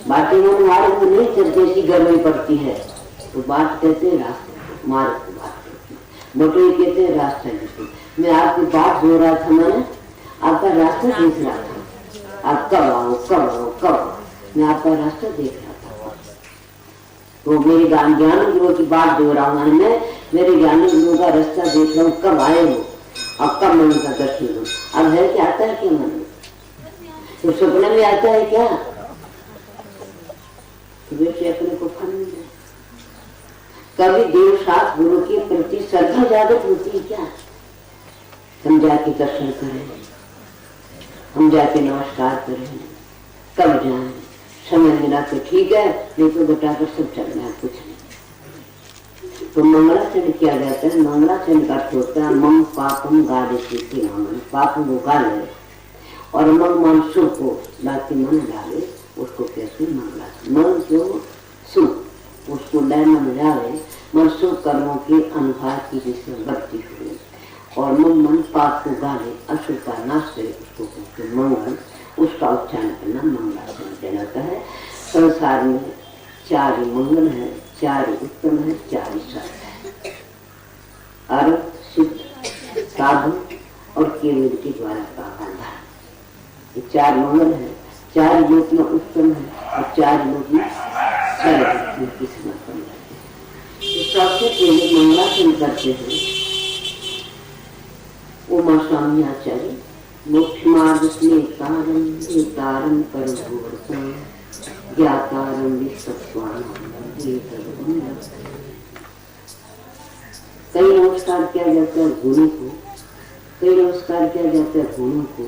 बाटे मन मारे को नहीं चलते, ऐसी गर्मी पड़ती है। तो बात कहते हैं रास्ता, मारे को बात बटोई कहते हैं रास्ता जी। मैं आपकी बात हो रहा था, मैंने आपका रास्ता देख रहा था, आप कब आओ कब आओ कब आओ, मैं आपका रास्ता देख रहा था। तो मेरे ज्ञान गुरु की बात जो रहा हूँ मैं, मेरे ज्ञानी गुरु का रास्ता देख रहा हूँ, कब आए हो अब कब मन का दर्शन दो। अब है क्या, आता है क्या मन में? तो सपने में आता है क्या? तो वैसे अपने को फल मिल जाए। कभी देव शास्त्र गुरु के प्रति श्रद्धा जागृत होती है क्या? हम जाके दर्शन करें, हम जाके नमस्कार करें, कब जाए? समय मिला तो ठीक है, नहीं तो बटाकर सब चलना है, कुछ नहीं। तो मंगलाचरण किया जाता है। मंगलाचरण का अर्थ होता है मम पापम गाले, पाप को गाले और मम मनसुर को लाके मन डाले, उसको कहते हैं मंगलाचरण। मन जो सुख उसको लय मन जावे, मन शुभ कर्मों के अनुभाव की जैसे बढ़ती हुई, और मन पाप को गाले, अशुभ का नाश करे, उसको कहते मंगल। उसका उच्चारण करना मंगलाचरण कहलाता है। संसार में 4 मंगल है, 4 उत्तम है, 4 सत्य है। अर्थ, सिद्ध, साधु और केवल के द्वारा का बंधन, ये 4 मंगल है। 4 लोक में उत्तम है और 4 लोक में समर्पण करते हैं। सबसे पहले मंगलाचरण करते हैं उमा स्वामी आचार्य। मोक्ष मार्ग स्नेतारम नेतारम परभूर्तम ज्ञातारम विसत्वान। कई नमस्कार किया जाता है गुरु को, कई नमस्कार किया जाता है गुरु को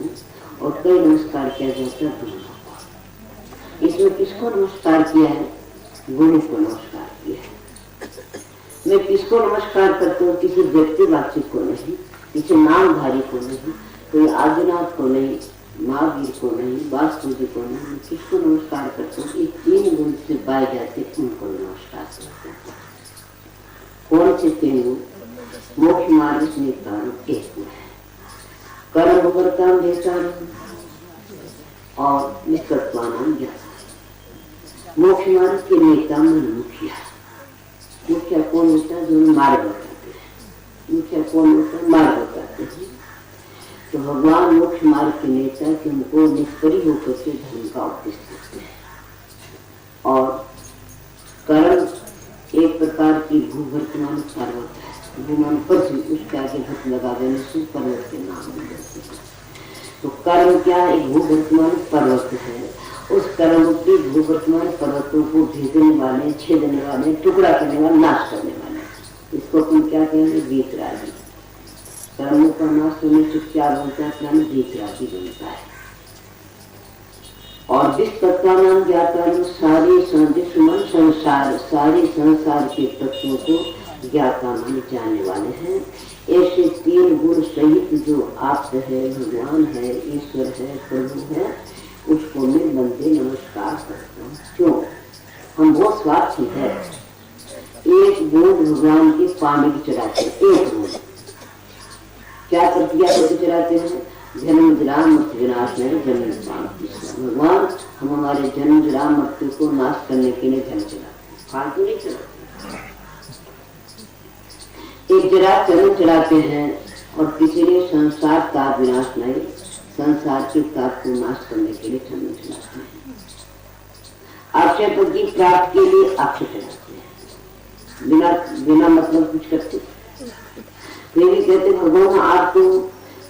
और कई नमस्कार किया जाता है गुरु को। इसमें किसको नमस्कार किया है? गुरु को नमस्कार किया है। मैं किसको नमस्कार करता हूँ? किसी व्यक्तिवाची को नहीं, किसी नामधारी को नहीं, कोई आदिनाथ को नहीं, महावीर को नहीं, वास्तु जी को नहीं। किसको नमस्कार करते हैं? 3 गुण से पाए जाते उनको नमस्कार करते हैं। कौन से 3 गुण? मोक्ष मार्ग में कारण एक है, कर्म कर्ता भेषारम और निष्कर्षवानाम ज्ञाता। मोक्ष मार्ग के नेता मन मुखिया। मुखिया कौन होता है? जो मार्ग बताते हैं। मुखिया कौन होता है? मार्ग बताते हैं। तो भगवान मोक्ष मार्ग के नेता के उनको निष्परी होकर के धर्म का उपदेश देते हैं। और कर्म एक प्रकार की भूवर्तमान पर्वत है, भूमान पर उसके आगे भूत लगा देने से पर्वत के नाम मिल जाते हैं। तो कर्म क्या? एक भूवर्तमान पर्वत है। उस कर्म की भूवर्तमान पर्वतों को भेजने वाले, छेदने वाले, टुकड़ा करने वाले, नाश करने वाले, इसको तुम क्या कहेंगे? वीतरागी। कर्मों का नाश होने से क्या बनता है? अपना वीतरागी बनता है। और जिस तत्व नाम ज्ञाता है सारे संसार, सारे संसार के तत्वों को ज्ञाता मान जाने वाले हैं। ऐसे तीन गुण सहित जो आप है, भगवान है, ईश्वर है, प्रभु है, उसको मैं बंदे नमस्कार करता हूँ। क्यों? हम बहुत स्वार्थी है। एक गुण भगवान के पानी की चढ़ाते हैं। एक गुण क्या प्रक्रिया करके चढ़ाते हैं? जन्म विराम मृत्यु विनाश में जन्म शांति। भगवान हम हमारे जन्म विराम मृत्यु को नाश करने के लिए जन्म चढ़ाते हैं, फालतू नहीं चढ़ाते। एक जरा जन्म चढ़ाते हैं और किसी ने संसार का विनाश नहीं, संसार के ताप को नाश करने के लिए जन्म चढ़ाते हैं। अक्षय पद की प्राप्ति के लिए अक्षय चढ़ाते हैं, बिना बिना मतलब कुछ करते। फिर भी कहते भगवान आप तो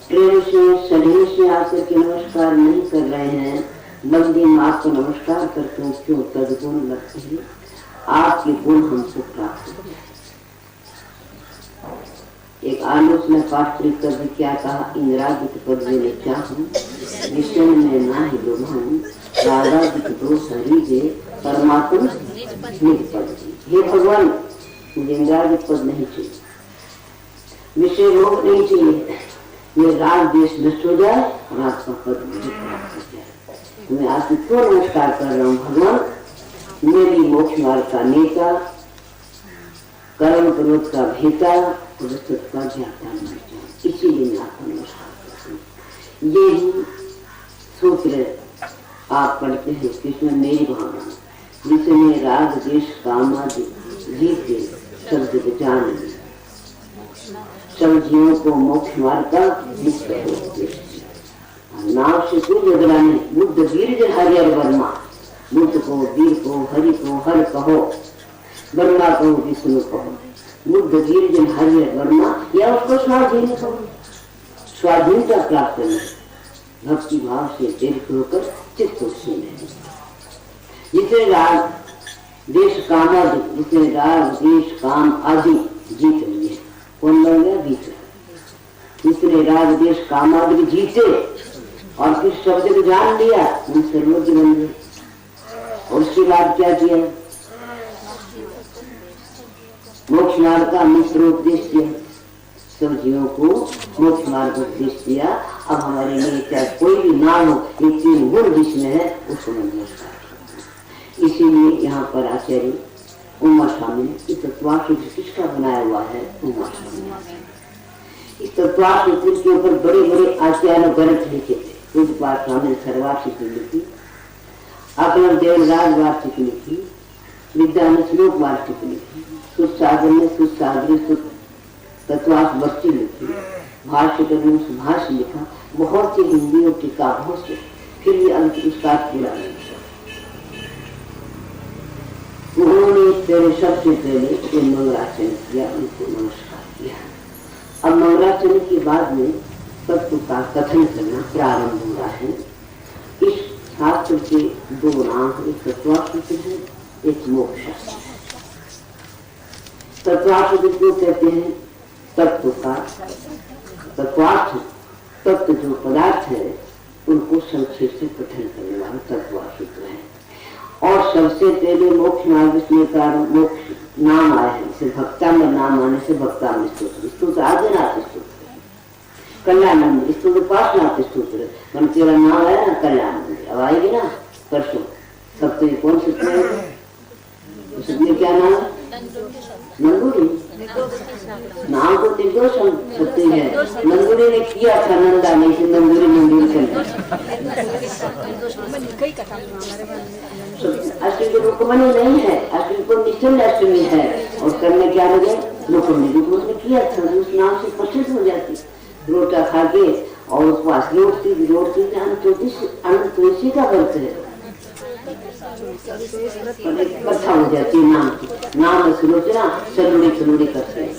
प्रेम से सदैव से आकर के नमस्कार नहीं कर रहे हैं, बंदी माँ को नमस्कार करते हो। क्यों? तदगुण लगते हैं, आपके गुण हमको प्राप्त होते हैं। एक आलोचना पाठ कर क्या कहा? इंद्रादित पद में क्या हूँ, विषय में ना ही लोग हूँ, राधादित दोष हरि परमात्मा निज पद। हे भगवान, मुझे इंद्रादित पद नहीं चाहिए, विषय रोग नहीं चाहिए, ये राग देश नष्ट हो जाए और आपका पद मुझे प्राप्त हो जाए। मैं आपको क्यों नमस्कार कर रहा हूँ? भगवान मेरी मोक्ष मार्ग का नेता, कर्म क्रोध का भेता, का ज्ञाता, इसीलिए मैं आपको नमस्कार करता हूँ। ये ही सूत्र आप पढ़ते हैं कृष्ण मेरी भावना, जिसमें राग देश काम जीते शब्द जान सब जीवों को मोक्ष मार्ग का नाम से कोई झगड़ा नहीं। बुद्ध वीर हरिहर वर्मा, बुद्ध को वीर को हरि को हर कहो, वर्मा को विष्णु कहो। बुद्ध वीर जन हरिहर वर्मा, या उसको स्वाधीन कहो, स्वाधीनता प्राप्त करना, भक्ति भाव से प्रेरित होकर चित्त से नहीं। जिसे राग देश काम आदि, जिसे राग देश काम आदि जीत लिए, कौन बन गया? बीच। जिसने राग देश काम आदि जीते और फिर शब्द को जान लिया, उन सर्वज्ञ बन गए। और उसके बाद क्या किया? मोक्ष मार्ग का मित्रोपदेश दिया, सब जीवों को मोक्ष मार्ग उपदेश दिया। अब हमारे लिए चाहे कोई भी नाम हो, ये तीन गुण जिसमें है उसको नमस्कार। इसीलिए यहाँ पर आचार्य उमा स्वामी ने इस तत्वार्थ किसका बनाया हुआ है? उमा स्वामी। इस तत्वार्थ के ऊपर बड़े बड़े आचार्य ग्रंथ लिखे थे। पूज्यपाद स्वामी ने सर्वार्थिक लिखी, अकलर देवराज वार्षिक लिखी, विद्या ने श्लोक वार्षिक लिखी, सुसागर ने सुसागरी तत्वार्थ बस्ती लिखी, भाष्य ने सुभाष लिखा, बहुत सी हिंदी और टीका बहुत से, फिर भी अंत उसका पूरा नहीं। उन्होंने पहले सबसे पहले ये मंगलाचरण किया, उनको नमस्कार किया। अब मंगलाचरण के बाद में तत्व का कथन करना प्रारंभ हो रहा है। इस शास्त्र के दो नाम, एक तत्वार्थ है, एक मोक्ष। तत्वार्थ को कहते हैं तत्व का, तत्वार्थ तत्व जो पदार्थ है उनको संक्षेप से कथन करने वाला तत्वार्थ है। और सबसे पहले मोक्ष मार्ग में कारण मोक्ष नाम आया है, इसे भक्ता में नाम आने से भक्ता में स्तोत्र आगे नाथ स्तोत्र, कल्याण स्तोत्र पास नाथ स्तोत्र। मन तेरा नाम आया ना कल्याण, अब आएगी ना परसों। सब तो कौन स्तोत्र है? उसमें क्या नाम है? नंदूरी। नाम को निर्दोष हम सकते हैं। नंदुरी ने किया था, नंदा नहीं से नंदुरी मंदिर चल। अश्विनी को रुकमणी नहीं है, अश्विनी को निश्चल अश्विनी है। और करने क्या लगे, रुकमणी ने किया था, उस नाम से प्रसिद्ध हो जाती। रोटा खा के और उपवास रोटी अन्न तुलसी का व्रत है, कथा हो जाती है नाम की। नाम सुलोचना सलूड़ी करते हैं।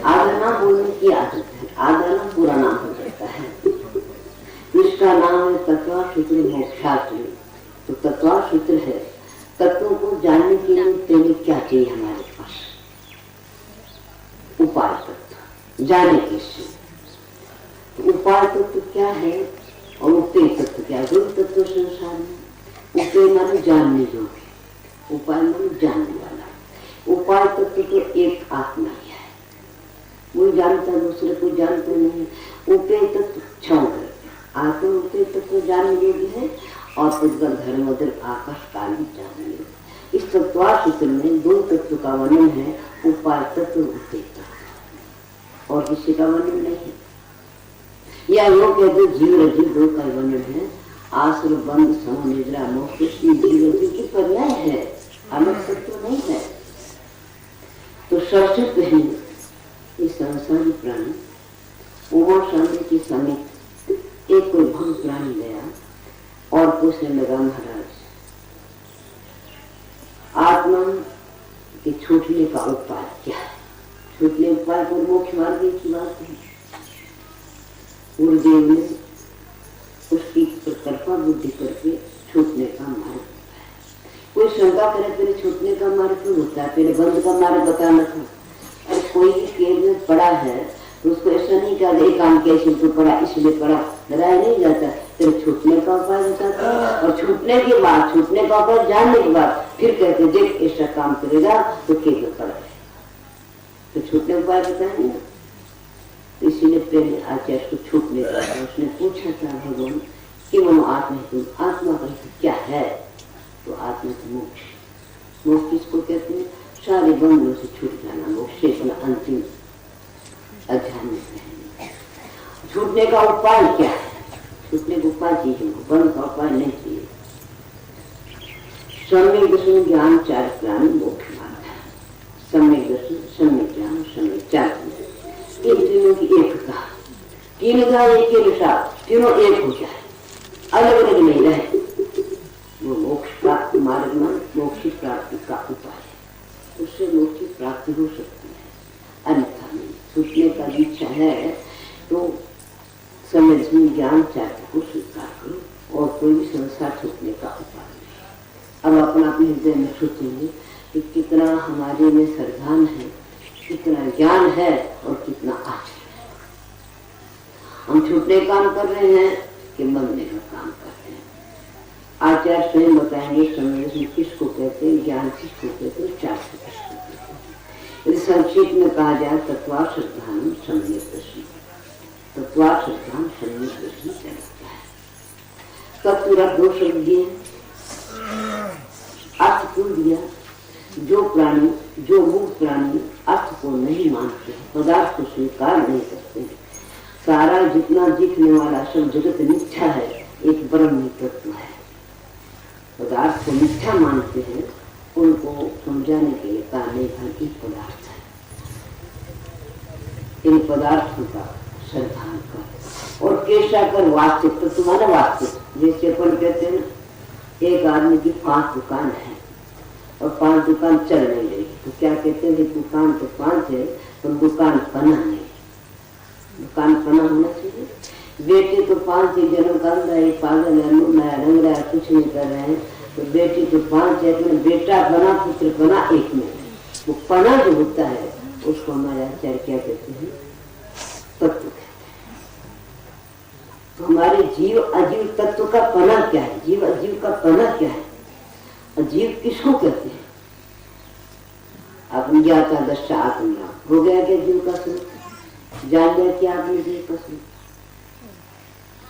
आधा नाम बोलने की आदत है, आधा नाम पूरा नाम हो जाता है। इसका नाम है तत्वासूत्र मोक्षासूत्र। तो तत्वासूत्र है, तत्वों को जानने के लिए पहले क्या चाहिए हमारे पास, उपाय तत्व जाने के लिए। तो उपाय तत्व क्या है और उपेय तत्व क्या है? दो तत्व संसार में। उपेय माने जानने योग्य, उपाय माने जानने वाला। उपाय तत्व तो एक आत्मा ही है, वो जानता, दूसरे को जानता नहीं। उपेय तत्व क्षण है, आत्मा उपेय तत्व जानने योग्य है और उद्गल धर्म आकाश काल भी जानने योग्य। इस तत्वासूत्र में दो तत्व का वर्णन है, उपाय तत्व उपेय तत्व, और किसी का वर्णन नहीं है। या योग कहते जीव रज्जु दो का वर्णन है। आश्र बंद सम निद्रा मोक्ष जीव रज्जु की पर्याय है, अलग तत्व नहीं है। तो सशक्त है इस संसारी प्राणी। उमा स्वामी के समीप एक कोई भंग प्राणी गया और पूछने लगा, महाराज आत्मा के छूटने का उपाय क्या है? छूटने उपाय को मोक्ष मार्ग की बात है। गुरुदेव ने उसकी कृपा बुद्धि करके छूटने का मार्ग। कोई शंका करे पहले छूटने का मार्ग क्यों होता है, पहले बंद का मार्ग बताना था। अरे कोई भी केस में पड़ा है तो उसको ऐसा नहीं कहा एक काम कैसे तो पड़ा इसलिए पड़ा, डराया नहीं जाता। फिर छूटने का उपाय बताता और छूटने के बाद, छूटने का उपाय जानने के बाद फिर कहते देख ऐसा काम करेगा तो केस में पड़ा है, तो छूटने उपाय बताएंगे ना। इसीलिए पहले आचार्य को छूटने का उसने पूछा था भगवान कि मनो आत्मा तुम आत्मा का क्या है? तो आत्मा का मोक्ष। मोक्ष किसको कहते हैं? सारे बंधनों से छूट जाना मोक्ष। अंतिम अध्याय में कहेंगे छूटने का उपाय क्या है। छूटने का उपाय चाहिए, बंध का उपाय नहीं चाहिए। सम्यक दर्शन ज्ञान चार प्राणी मोक्ष मार्ग है। सम्यक दर्शन, सम्यक ज्ञान, सम्यक चार इन तीनों की एकता। तीन का एक के अनुसार तीनों एक हो जाए, अलग अलग नहीं रहे, वो मोक्ष प्राप्ति मार्ग में मोक्ष प्राप्ति का उपाय है। उससे मोक्ष प्राप्ति हो सकती है, अन्यथा नहीं। छूटने का इच्छा है तो समझ में ज्ञान चाहते को स्वीकार करो और कोई भी संसार छूटने का उपाय नहीं। अब अपना अपने हृदय में सोचेंगे कि कितना हमारे में श्रद्धान है, कितना ज्ञान है और कितना आचरण है। हम छूटने काम कर रहे हैं कि मनने का काम कर रहे हैं। आचार्य स्वयं बताएंगे समय किसको कहते हैं, ज्ञान किसको कहते हैं, चार किसको कहते हैं। यदि संक्षेप में कहा जाए तत्वा श्रद्धान सम्यक दर्शन, तत्वा श्रद्धान सम्यक दर्शन कहता है। तत्व दो शब्द दिए, अर्थ क्यों दिया? जो प्राणी, जो मुक्त प्राणी अर्थ को नहीं मानते, पदार्थ को स्वीकार नहीं करते, सारा जितना दिखने वाला सब जगत मिथ्या है, एक ब्रह्म तत्व है। पदार्थ को मिथ्या मानते हैं, उनको समझाने के लिए कहने का एक पदार्थ है। इन पदार्थों का श्रद्धा कर और कैसा कर वास्तविक तत्व माना वास्तविक। जैसे अपन कहते हैं एक आदमी की 5 दुकान है और 5 दुकान चल नहीं रही, तो क्या कहते हैं दुकान तो 5 है तो दुकान पना नहीं, दुकान पना होना चाहिए। बेटे तो 5 ही जनों का अंदर है, पागल है, नया रंग रहा है, कुछ नहीं कर रहे हैं, तो बेटी तो 5 है, बेटा बना पुत्र बना एक में। वो पना जो होता है उसको हमारे आचार्य क्या कहते हैं? तत्व कहते हैं। तो हमारे जीव अजीव तत्व का पना क्या है? जीव अजीव का पना क्या है? अजीव किसको कहते हैं? आपने ज्ञाता दशा आत्मना हो गया क्या जीव का स्वरूप? जान गया क्या आपने जीव का स्वरूप?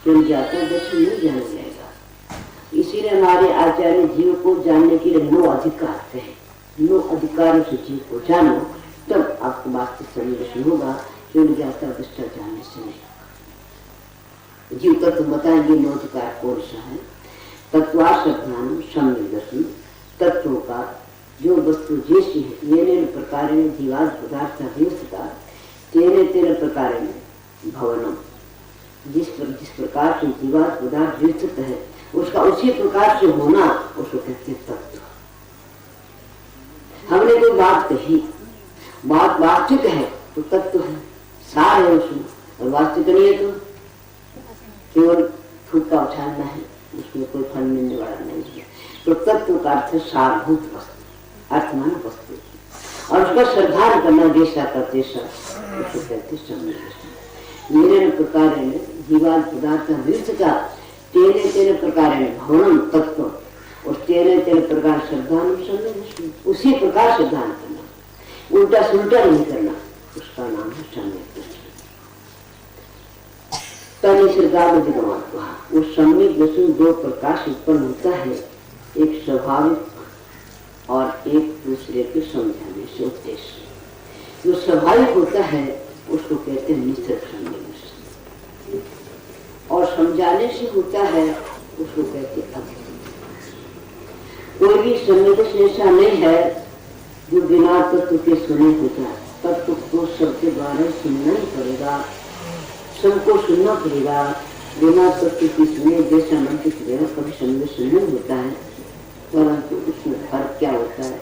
क्यों जाता दशा नहीं जान जाएगा। इसीलिए हमारे आचार्य जीव को जानने के लिए 9 अधिकार थे। नो अधिकार सूची को जानो, तब आपको वास्तविक सन्निवेशन होगा। क्यों जाता दृष्टा जानने से नहीं। जीव तत्व बताएंगे नो अधिकार कौन सा है। तत्वाश्रद्धान सम्यदर्शन, तत्वों का जो वस्तु जैसी है येन प्रकार जीवाद पदार्थ व्यवस्था तेने तेने प्रकार भवनम, जिस प्रकार से जीवाद पदार्थ व्यवस्थित है उसका उसी प्रकार से होना उसको कहते तत्व। हमने कोई बात कही, बात वास्तविक है तो तत्व है, सार है उसमें, और वास्तविक नहीं है तो केवल फूका उछालना है, उसमें कोई फल मिलने वाला नहीं है। तो तत्व का अर्थ सारभूत वस्तु, अर्थमान वस्तु, और उसका श्रद्धा करना जैसा करते उसको कहते सम्यक। मेरे प्रकार जीवाद पदार्थ विरुद्धता तेरे तेरे प्रकार भवनम तत्व, और तेरे तेरे प्रकार श्रद्धा सम्यक, उसी प्रकार श्रद्धा करना, उल्टा सुलटा नहीं करना, उसका नाम है सम्यक। वो सम्यक दर्शन दो प्रकार से उत्पन्न होता है, एक स्वाभाविक और एक दूसरे के समझाने से उद्देश्य। जो स्वाभाविक होता है उसको कहते हैं निसर्ग सम्यक दर्शन, और समझाने से होता है उसको कहते हैं अभिज्ञान। कोई भी सम्यक दर्शन ऐसा नहीं है जो बिना तत्व के सुने होता है। तत्व को सबके द्वारा सुनना ही पड़ेगा, सबको सुनना पड़ेगा। बिना तत्व की सुने जैसा मन की क्रिया कभी सम्यक नहीं होता है। परंतु उसमें फर्क क्या होता है,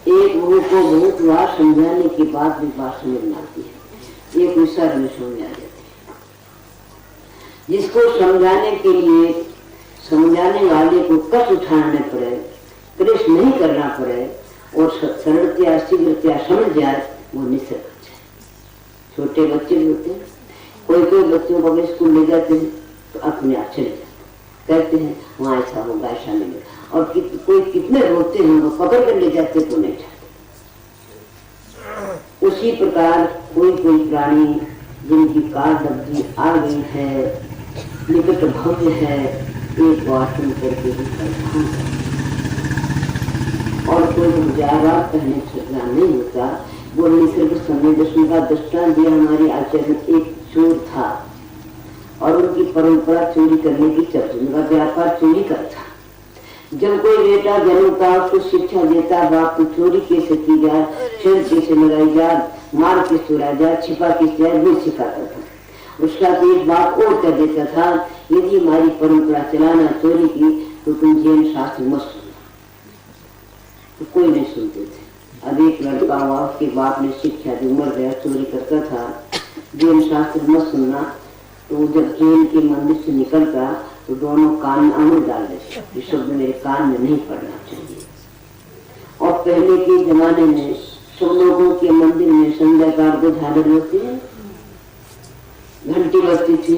एक गुरु को बहुत बार समझाने के बाद भी बात समझ में आती है, एक विचार में समझ आ जाती है। जिसको समझाने के लिए समझाने वाले को कष्ट उठाने पड़े, क्लेश नहीं करना पड़े और सरलतया शीघ्रतया समझ जाए, वो निसर्ग है। छोटे बच्चे भी होते हैं, कोई कोई बच्चों को अगर स्कूल ले जाते हैं तो अपने आप चले जाते, कहते हैं वहाँ ऐसा होगा ऐसा नहीं होगा, और कोई कितने रोते हैं वो पकड़ कर ले जाते तो नहीं जाते। उसी प्रकार कोई कोई प्राणी जिनकी काल अवधि आ गई है, निकट भव्य है, एक बार सुन करके भी परेशान और कोई गुजारा कहने छुटना नहीं होता। वो निसर्ग समय दर्शन का दृष्टांत दिया। हमारे आचार्य में एक चोर था और उनकी परंपरा चोरी करने की चलती, उनका व्यापार चोरी का था। जब कोई बेटा जन्मता उसको शिक्षा देता, बाप को चोरी कैसे की जाए, छेड़ कैसे लगाई जाए, मार के चुरा जाए, छिपा के जाए, वो सिखाता था। उसका तो एक बात और कर देता था, यदि हमारी परंपरा चलाना चोरी की तो तुम जैन शास्त्र मत सुनो। तो कोई नहीं सुनते थे। अब एक लड़का हुआ, उसके बाप ने शिक्षा दी, मर गया, चोरी करता था, जैन शास्त्र मत सुनना। तो जब जैन के मंदिर से निकलता तो दोनों कान में आंगुल डाल देते, ये शब्द मेरे कान में नहीं पड़ना चाहिए। और पहले के जमाने में सब लोगों के मंदिर में संध्याकाल को झालर होती है, घंटी बजती थी,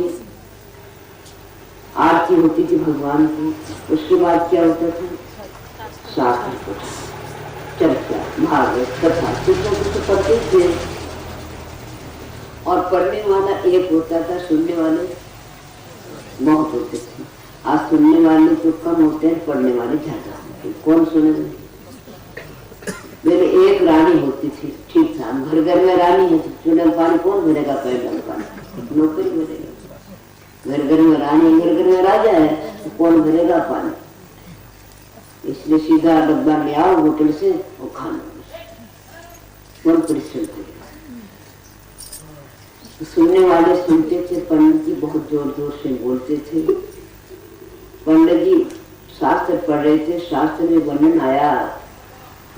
आरती होती थी भगवान की। उसके बाद क्या होता था, शास्त्र चर्चा, भागवत कथा कुछ पढ़ते थे। और पढ़ने वाला एक होता था, सुनने वाले बहुत होते थे। आज सुनने वाले तो कम होते हैं, पढ़ने वाले ज्यादा होते हैं। कौन सुनेगा? मेरे एक रानी होती थी, ठीक था, घर घर में रानी है, चुनल पानी कौन भरेगा? पैदल पानी नौकरी भरेगा। घर घर में रानी, घर घर में राजा है, तो कौन भरेगा पानी? इसलिए सीधा डब्बा ले आओ होटल से और खाना, कौन परिश्रम करेगा? सुनने वाले सुनते थे, पंडित जी बहुत जोर जोर से बोलते थे। पंडित जी शास्त्र पढ़ रहे थे, शास्त्र में वर्णन आया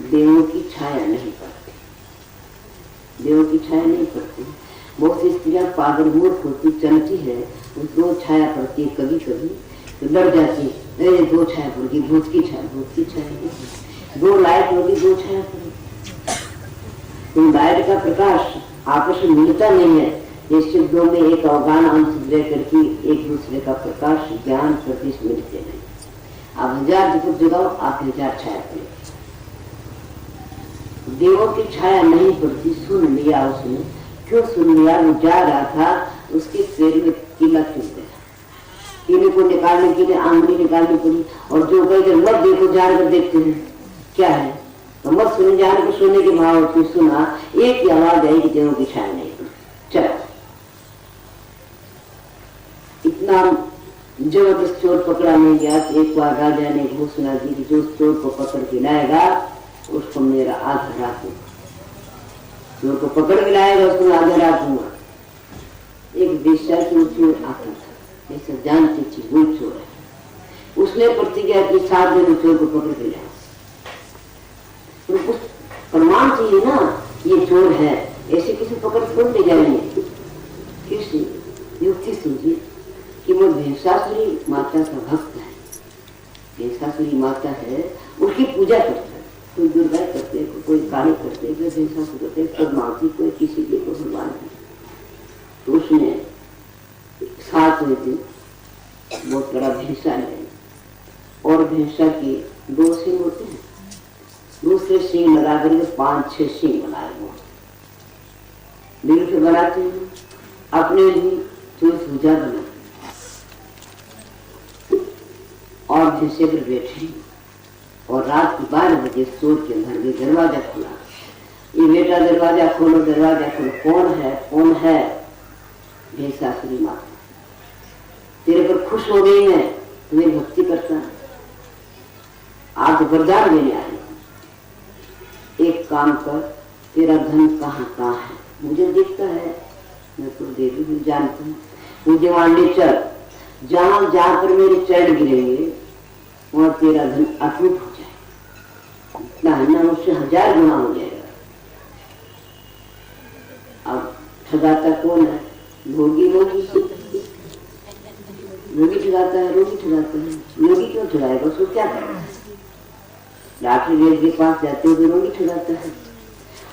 देवों की छाया नहीं पड़ती, देवों की छाया नहीं पड़ती। बहुत सी स्त्रियां पागल मूर्ख होती, चलती है, दो छाया पड़ती है, कभी कभी तो डर जाती है, अरे दो छाया पड़ेगी, भूत की छाया, भूत की छाया, दो लाइट होगी, दो छाया पड़ेगी। तो लाइट का प्रकाश आपस में मिलता नहीं है, इससे दो में एक अवगान अंश लेकर के एक दूसरे का प्रकाश ज्ञान प्रतिष्ठ मिलते नहीं। आप 1000 दीपक जगाओ, आप 1000 छाया पड़ेगी। देवों की छाया नहीं पड़ती। सुन लिया उसने, क्यों सुन लिया? वो जा रहा था, उसके पैर में कीला चुभ गया, कीले को निकालने के लिए आंगली निकालनी पड़ी। और जो कहीं मत देखो, जानकर देखते हैं क्या है, तो मत सुन जान के सोने के भाव की सुना, एक ही आवाज आई कि देवों की छाया नहीं। चल, इतना जबरदस्त चोर पकड़ा नहीं गया कि एक बार राजा ने घोषणा दी कि जो चोर को पकड़ के लाएगा उसको मेरा आधा रात दूंगा। चोर को पकड़ के लाएगा उसको आधा रात दूंगा। एक वेश्या की चोर आता था, ऐसा जानती थी वो चोर है। उसने प्रतिज्ञा की 7 दिन चोर को पकड़ के लाए। कुछ प्रमाण चाहिए ना, ये चोर है, ऐसे किसी पकड़ कौन ले जाएंगे। किसी युक्ति सूझी कि वो भेषासुरी माता का भक्त है, भेषासुरी माता है, उसकी पूजा करता है। कोई दुर्गा करते, कोई काली करते, कोई भेषासुर करते, पद्मावती, कोई किसी के को भगवान है। तो उसने 7वें दिन बहुत बड़ा भेषा है, और भेषा के 2 सिंह होते हैं, दूसरे सिंह लगा करके 5-6 सिंह बनाए वो दिल के बनाते हैं, अपने भी तो पूजा बनाते और भैंसे पर बैठे। और रात के 12 बजे चोर के घर में दरवाजा खुला। ये बेटा दरवाजा खोलो, दरवाजा खोलो। कौन है? कौन है? भेषासुरी माता तेरे पर खुश हो गई है, तुम्हें भक्ति करता है, आज वरदान देने आई। एक काम कर, तेरा धन कहाँ है? मुझे दिखता है, मैं तो देवी हूँ, जानता हूँ। मुझे वहां ले चल, जहां जाकर मेरे चरण गिरेंगे वहां तेरा धन अटूट हो जाए, इतना है ना, उससे 1000 गुना हो जाएगा। अब ठगाता कौन है? भोगी रोगी, रोगी ठगाता है, रोगी ठगाता है। योगी क्यों ठगाएगा? उसको क्या करेगा? डॉक्टर वेद के पास जाते हुए रोगी ठगाता है,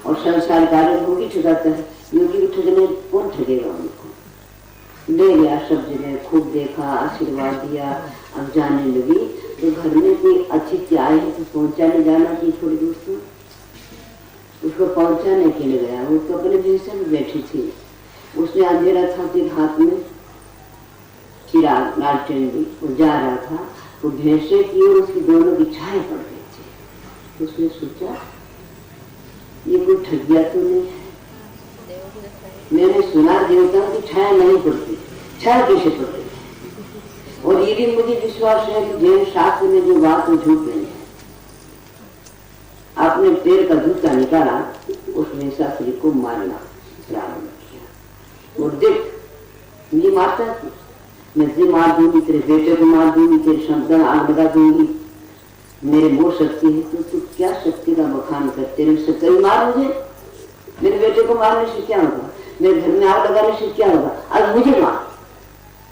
और संसार कार्य रोगी ठगाता है। योगी को ठगने कौन ठगेगा? उनको ले गया सब जगह, खूब देखा, आशीर्वाद दिया। अब जाने लगी तो घर में कोई अतिथि आए हैं तो पहुंचाने जाना चाहिए थोड़ी दूर से, उसको पहुंचाने के लिए गया। वो तो अपने भैंसे में बैठी थी, उसने अंधेरा था, फिर हाथ में चिराग लालटेन भी, वो जा रहा था तो भैंसे की और उसकी दोनों की छाया पड़ गई थी। उसने सोचा ये कोई ठगिया तो नहीं है। मैंने सुना देवताओं की छाया नहीं पड़ती, छाया कैसे पड़ती? और ये भी मुझे विश्वास है कि जैन शास्त्र में जो बात वो झूठ नहीं है। आपने पैर का जूता निकाला, उस भेषासुरी को मारना प्रारंभ किया। और देख, मुझे मारता है, मैं तुझे मार दूंगी, तेरे बेटे को मार दूंगी, तेरे शब्द आग लगा दूंगी, मेरे वो शक्ति है। तो तू क्या शक्ति का बखान कर? तेरे से कई मार मुझे, मेरे बेटे को मारने से क्या होगा? मेरे घर में आग लगाने से क्या होगा? आज मुझे मार,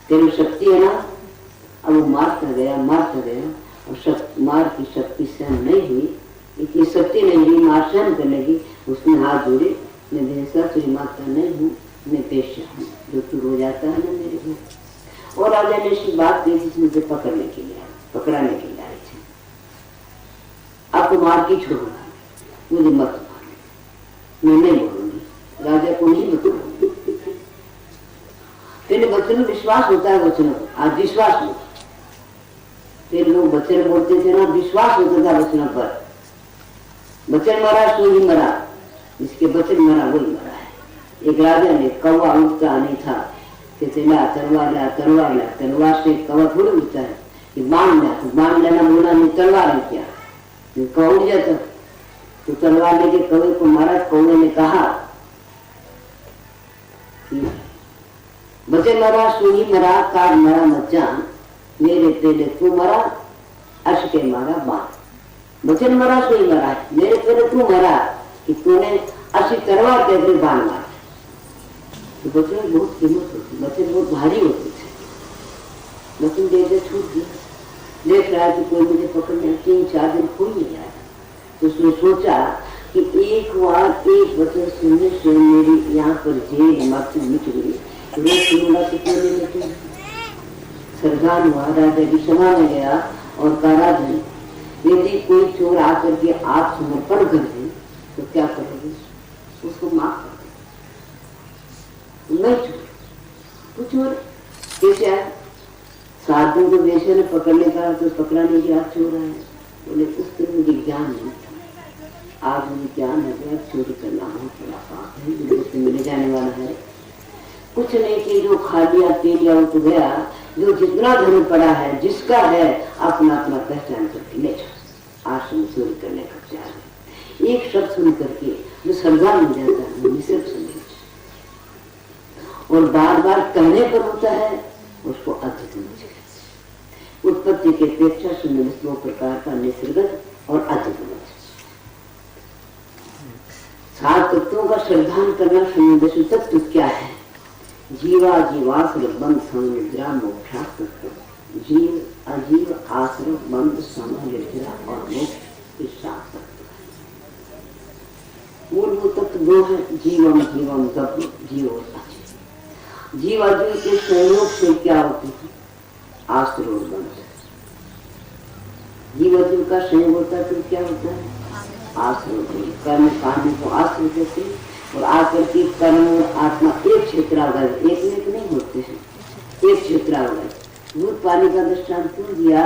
तेरी शक्ति है ना। अब वो मारता गया, और मार की शक्ति सहन नहीं हुई, इतनी शक्ति नहीं हुई मार सहन करने की। उसने हाथ जोड़े, मैं भेषासुरी माता नहीं हूँ, मैं पेशा हूँ, जो तू रोज आता है ना मेरे घर। और राजा ने ऐसी बात कही जिसमें मुझे पकड़ने के लिए पकड़ाने के लिए आए थे। आपको मार के छोड़ूंगा, मुझे मत मार, मैं नहीं बोलूंगी, राजा को नहीं बताऊंगी। तेरे बच्चों में विश्वास होता है, वचनों आज विश्वास हो। फिर लोग वचन बोलते थे ना, विश्वास होता था वचनों पर। वचन मरा सो ही मरा, जिसके वचन मरा वही मरा है। एक राजा ने कौवा उठता नहीं था, कहते ला तलवार, ला तलवार, ला तलवार से कौवा थोड़ी उठता है कि बांध ला, तो बांध लेना बोला नहीं, तलवार है क्या? कौवा उठ जाता तो तलवार लेके कौवे को मारा। कौवे ने कहा बचे मरा सुनी मरा, काग मरा मत जान, मेरे पहले तू मरा, अर्श के मारा बाण। बचन मरा सुनी मरा, मेरे पहले तू मरा कि तूने अस्सी तलवार के अपने बाण मारा। तो बचन बहुत कीमत होती, बचन बहुत भारी होते थे। बचन दे छूट गया, देख रहा है कि कोई मुझे पकड़ने 3-4 दिन कोई नहीं आया। तो उसने सोचा कि एक बार एक वचन सुनने से मेरी यहाँ पर जेल मृत्यु मिट गई, रोज सुनूंगा तो क्यों नहीं मिटेगी। सरदार हुआ, राजा की सभा में गया और कहा राजन, यदि कोई चोर आकर के आप समर्पण कर दे तो क्या करोगे? उसको माफ कर दे। नहीं चोर, तू चोर कैसे आया? 7 दिन तो वैसे ने पकड़ने का तो पकड़ा नहीं गया, चोर आया। बोले उस दिन मुझे ज्ञान नहीं था, आज मुझे ज्ञान है कि चोरी करना बहुत बड़ा पाप है, जिंदगी से मिले जाने वाला है। कुछ नहीं कि जो खा लिया पी लिया उठ गया, जो जितना धन पड़ा है जिसका है अपना अपना पहचान करके ले जाओ। आश्रम चोरी करने का प्यार है। एक शब्द सुन करके जो श्रद्धा मिल जाता है वो सिर्फ सुन और बार बार कहने पर होता है उसको अधिक मुझे उत्पत्ति के अपेक्षा सुनने दो प्रकार का निसर्गत और अधिक मुझे सात तत्वों का श्रद्धान करना। सुनने तत्व क्या है? जीवा जीवाश्र बंध संग्रा मोक्षा तत्व। जीव अजीव आश्रम बंध संग्रा और मोक्ष। मूलभूत तत्व दो है, जीवम जीवम तत्व जीव। जीवाजीव के संयोग से क्या होती है? आश्रय और बंध। जीवाजीव का संयोग होता है तो क्या होता है? आश्रय। कर्म कांड को आश्रय देते और आकर के कर्म आत्मा एक क्षेत्र आ गए, एक में नहीं होते हैं, एक क्षेत्र आ गए। दूध पानी का दृष्टांत क्यों दिया?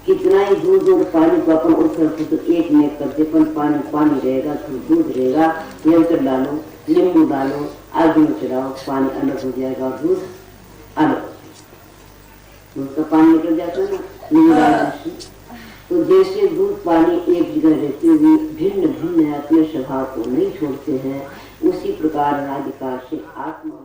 कितना ही दूध और पानी को अपन उछल तो एक में करते, पर पानी पानी रहेगा तो दूध रहेगा। नियंत्रण डालो, नींबू डालो, आगे में चढ़ाओ, पानी अलग हो जाएगा और दूध अलग। दूध का पानी निकल जाता है ना, नींबू डालने से। तो जैसे दूध पानी एक जगह रहते हुए भिन्न भिन्न अपने स्वभाव को नहीं छोड़ते हैं, उसी प्रकार राधिका से आत्मा